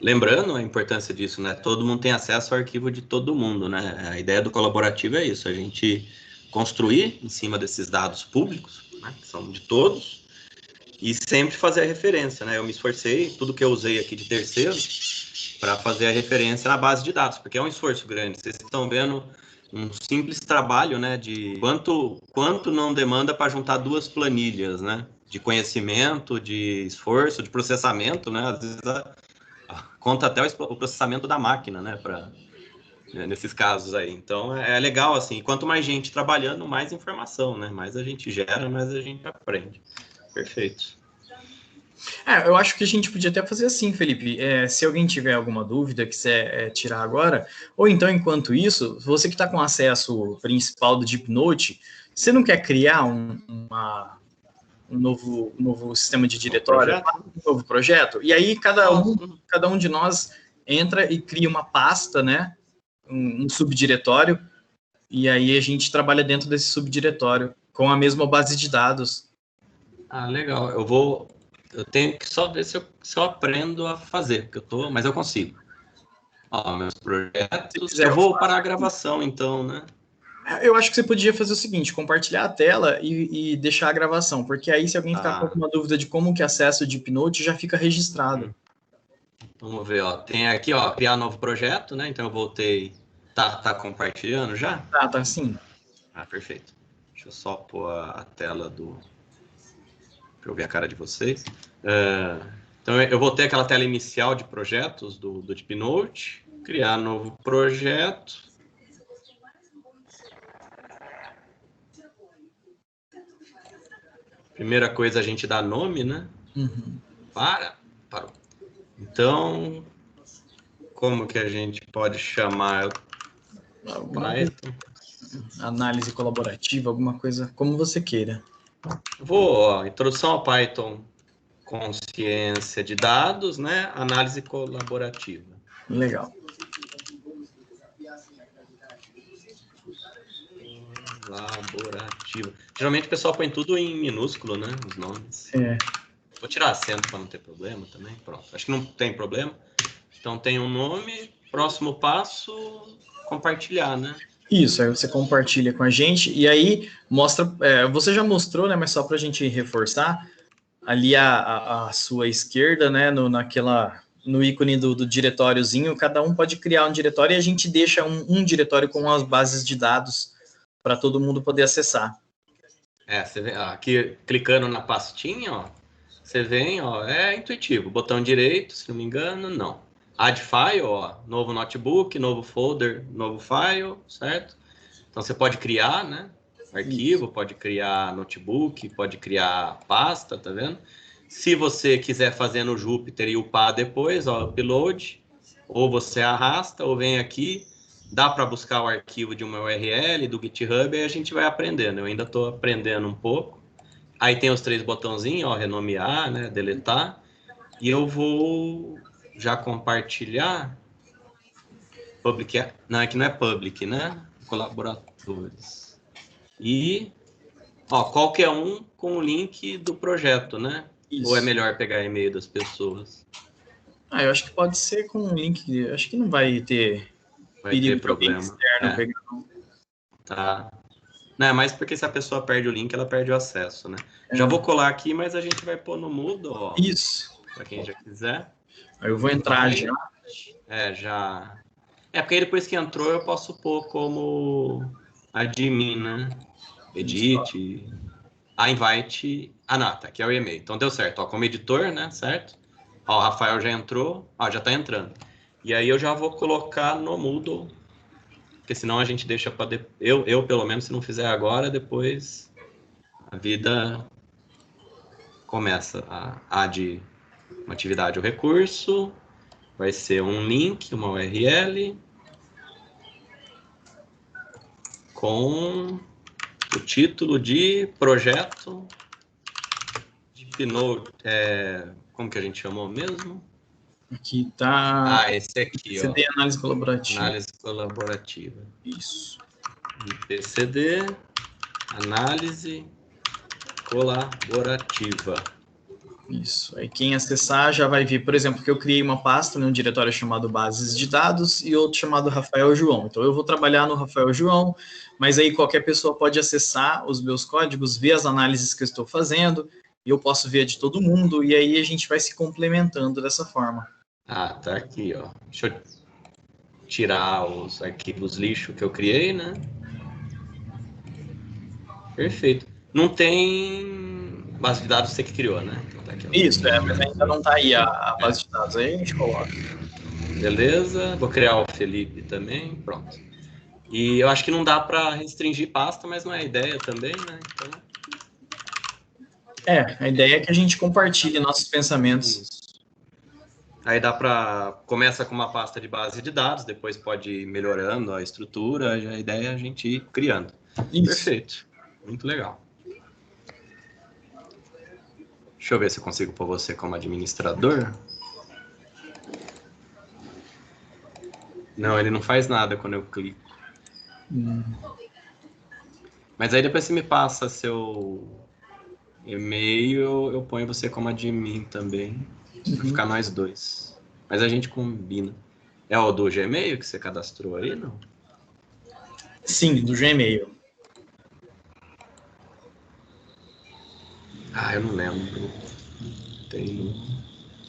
Lembrando a importância disso, né? Todo mundo tem acesso ao arquivo de todo mundo, né? A ideia do colaborativo é isso, a gente construir em cima desses dados públicos, né, que são de todos, e sempre fazer a referência, né? Eu me esforcei, tudo que eu usei aqui de terceiros, para fazer a referência na base de dados, porque é um esforço grande. Vocês estão vendo um simples trabalho, né, de quanto não demanda para juntar duas planilhas, né? De conhecimento, de esforço, de processamento, né? Às vezes conta até o processamento da máquina, né, nesses casos aí. Então, é legal, assim, quanto mais gente trabalhando, mais informação, né, mais a gente gera, mais a gente aprende. Perfeito. Eu acho que a gente podia até fazer assim, Felipe, se alguém tiver alguma dúvida, quiser tirar agora, ou então, enquanto isso, você que está com acesso principal do DeepNote, você não quer criar um novo sistema de diretório, um novo projeto? E aí cada um de nós entra e cria uma pasta, né, um subdiretório, e aí a gente trabalha dentro desse subdiretório, com a mesma base de dados. Ah, legal. Eu tenho que só ver se eu aprendo a fazer, mas eu consigo. Meus projetos. Eu vou parar a gravação, então, né? Eu acho que você podia fazer o seguinte, compartilhar a tela e deixar a gravação, porque aí se alguém ficar com alguma dúvida de como que acessa o DeepNote, já fica registrado. Vamos ver, tem aqui, criar novo projeto, né? Então eu voltei. Tá compartilhando já? Tá sim. Ah, perfeito. Deixa eu só pôr a tela para eu ver a cara de vocês. Então eu vou ter aquela tela inicial de projetos do DeepNote, criar novo projeto. Primeira coisa, a gente dá nome, né? Uhum. Parou. Então, como que a gente pode chamar? Python. Análise colaborativa, alguma coisa, como você queira. Introdução ao Python, consciência de dados, né? Análise colaborativa. Legal. Colaborativa. Geralmente o pessoal põe tudo em minúsculo, né? Os nomes. Vou tirar acento para não ter problema também. Pronto. Acho que não tem problema. Então tem um nome. Próximo passo, compartilhar, né? Isso, aí você compartilha com a gente e aí mostra. Você já mostrou, né? Mas só para a gente reforçar, ali a sua esquerda, né? No ícone do diretóriozinho, cada um pode criar um diretório e a gente deixa um diretório com as bases de dados para todo mundo poder acessar. Você vê aqui clicando na pastinha, ó. Você vem, ó, é intuitivo. Botão direito, se não me engano, não. Add file, ó, novo notebook, novo folder, novo file, certo? Então você pode criar, né? Arquivo, pode criar notebook, pode criar pasta, tá vendo? Se você quiser fazer no Jupyter e upar depois, ó, upload, ou você arrasta, ou vem aqui, dá para buscar o arquivo de uma URL, do GitHub, e a gente vai aprendendo. Eu ainda estou aprendendo um pouco. Aí tem os 3 botãozinhos, ó, renomear, né, deletar, e eu vou já compartilhar. Public, não, aqui não é public, né? Colaboradores. E, ó, qualquer um com o link do projeto, né? Isso. Ou é melhor pegar e-mail das pessoas? Eu acho que pode ser com um link, acho que não vai ter problema externo. Tá. Não, é mais porque se a pessoa perde o link, ela perde o acesso, né? Já vou colar aqui, mas a gente vai pôr no Moodle, ó. Isso. Para quem já quiser. Aí eu vou entrar já. Já. Porque aí depois que entrou, eu posso pôr como admin, né? Edit. Invite. Não, tá aqui é o e-mail. Então deu certo, ó, como editor, né? Certo? Ó, o Rafael já entrou. Ó, já tá entrando. E aí eu já vou colocar no Moodle. Porque senão a gente deixa para eu pelo menos, se não fizer agora, depois a vida começa de uma atividade ou recurso, vai ser um link, uma URL com o título de projeto de DeepNote, como que a gente chamou mesmo? Aqui tá. Ah, esse aqui, ó. CD análise colaborativa. Análise colaborativa. Isso. IPCD, análise colaborativa. Isso. Aí quem acessar já vai ver, por exemplo, que eu criei uma pasta, um diretório chamado Bases de Dados e outro chamado Rafael João. Então eu vou trabalhar no Rafael João, mas aí qualquer pessoa pode acessar os meus códigos, ver as análises que eu estou fazendo, e eu posso ver a de todo mundo, e aí a gente vai se complementando dessa forma. Ah, tá aqui, ó. Deixa eu tirar os arquivos lixo que eu criei, né? Perfeito. Não tem base de dados você que criou, né? Então tá aqui, ó. Isso, mas ainda não está aí a base de dados, aí a gente coloca. Beleza, vou criar o Felipe também, pronto. E eu acho que não dá para restringir pasta, mas não é a ideia também, né? Então... A ideia é que a gente compartilhe nossos pensamentos. Aí dá para... Começa com uma pasta de base de dados, depois pode ir melhorando a estrutura, a ideia é a gente ir criando. Isso. Perfeito, muito legal. Deixa eu ver se eu consigo pôr você como administrador. Não, ele não faz nada quando eu clico. Mas aí depois você me passa seu e-mail, eu ponho você como admin também. Vai ficar nós dois. Mas a gente combina. É o do Gmail que você cadastrou aí, não? Sim, do Gmail. Ah, eu não lembro. Tem...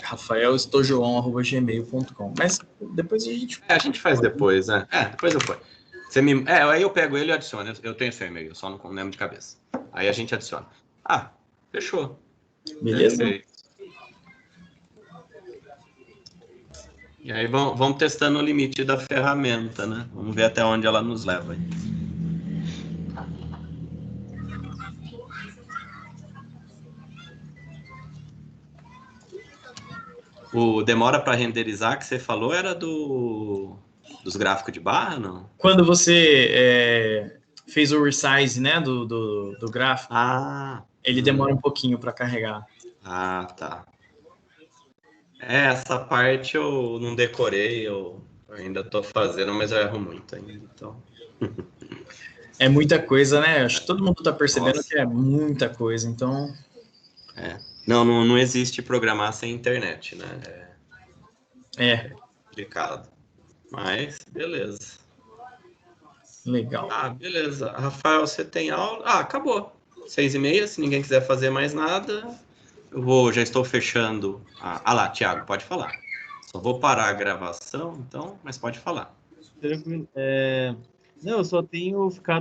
rafaelstojoão@gmail.com. Mas depois a gente... a gente faz depois, né? Depois eu ponho. Você me... aí eu pego ele e adiciono. Eu tenho seu e-mail, só não lembro de cabeça. Aí a gente adiciona. Ah, fechou. Beleza? Perfeito. E aí vamos testando o limite da ferramenta, né? Vamos ver até onde ela nos leva. O demora para renderizar que você falou era dos gráficos de barra, não? Quando você fez o resize, né, do gráfico, ele demora um pouquinho para carregar. Ah, tá. Essa parte eu não decorei, eu ainda estou fazendo, mas eu erro muito ainda, então... É muita coisa, né? Acho que todo mundo está percebendo que é muita coisa, então... Não existe programar sem internet, né? É complicado. Mas, beleza. Legal. Ah, beleza. Rafael, você tem aula? Ah, acabou. 6h30, se ninguém quiser fazer mais nada, já estou fechando. Ah lá, Thiago, pode falar. Só vou parar a gravação, então, mas pode falar. Tranquilo. Não, eu só tenho ficado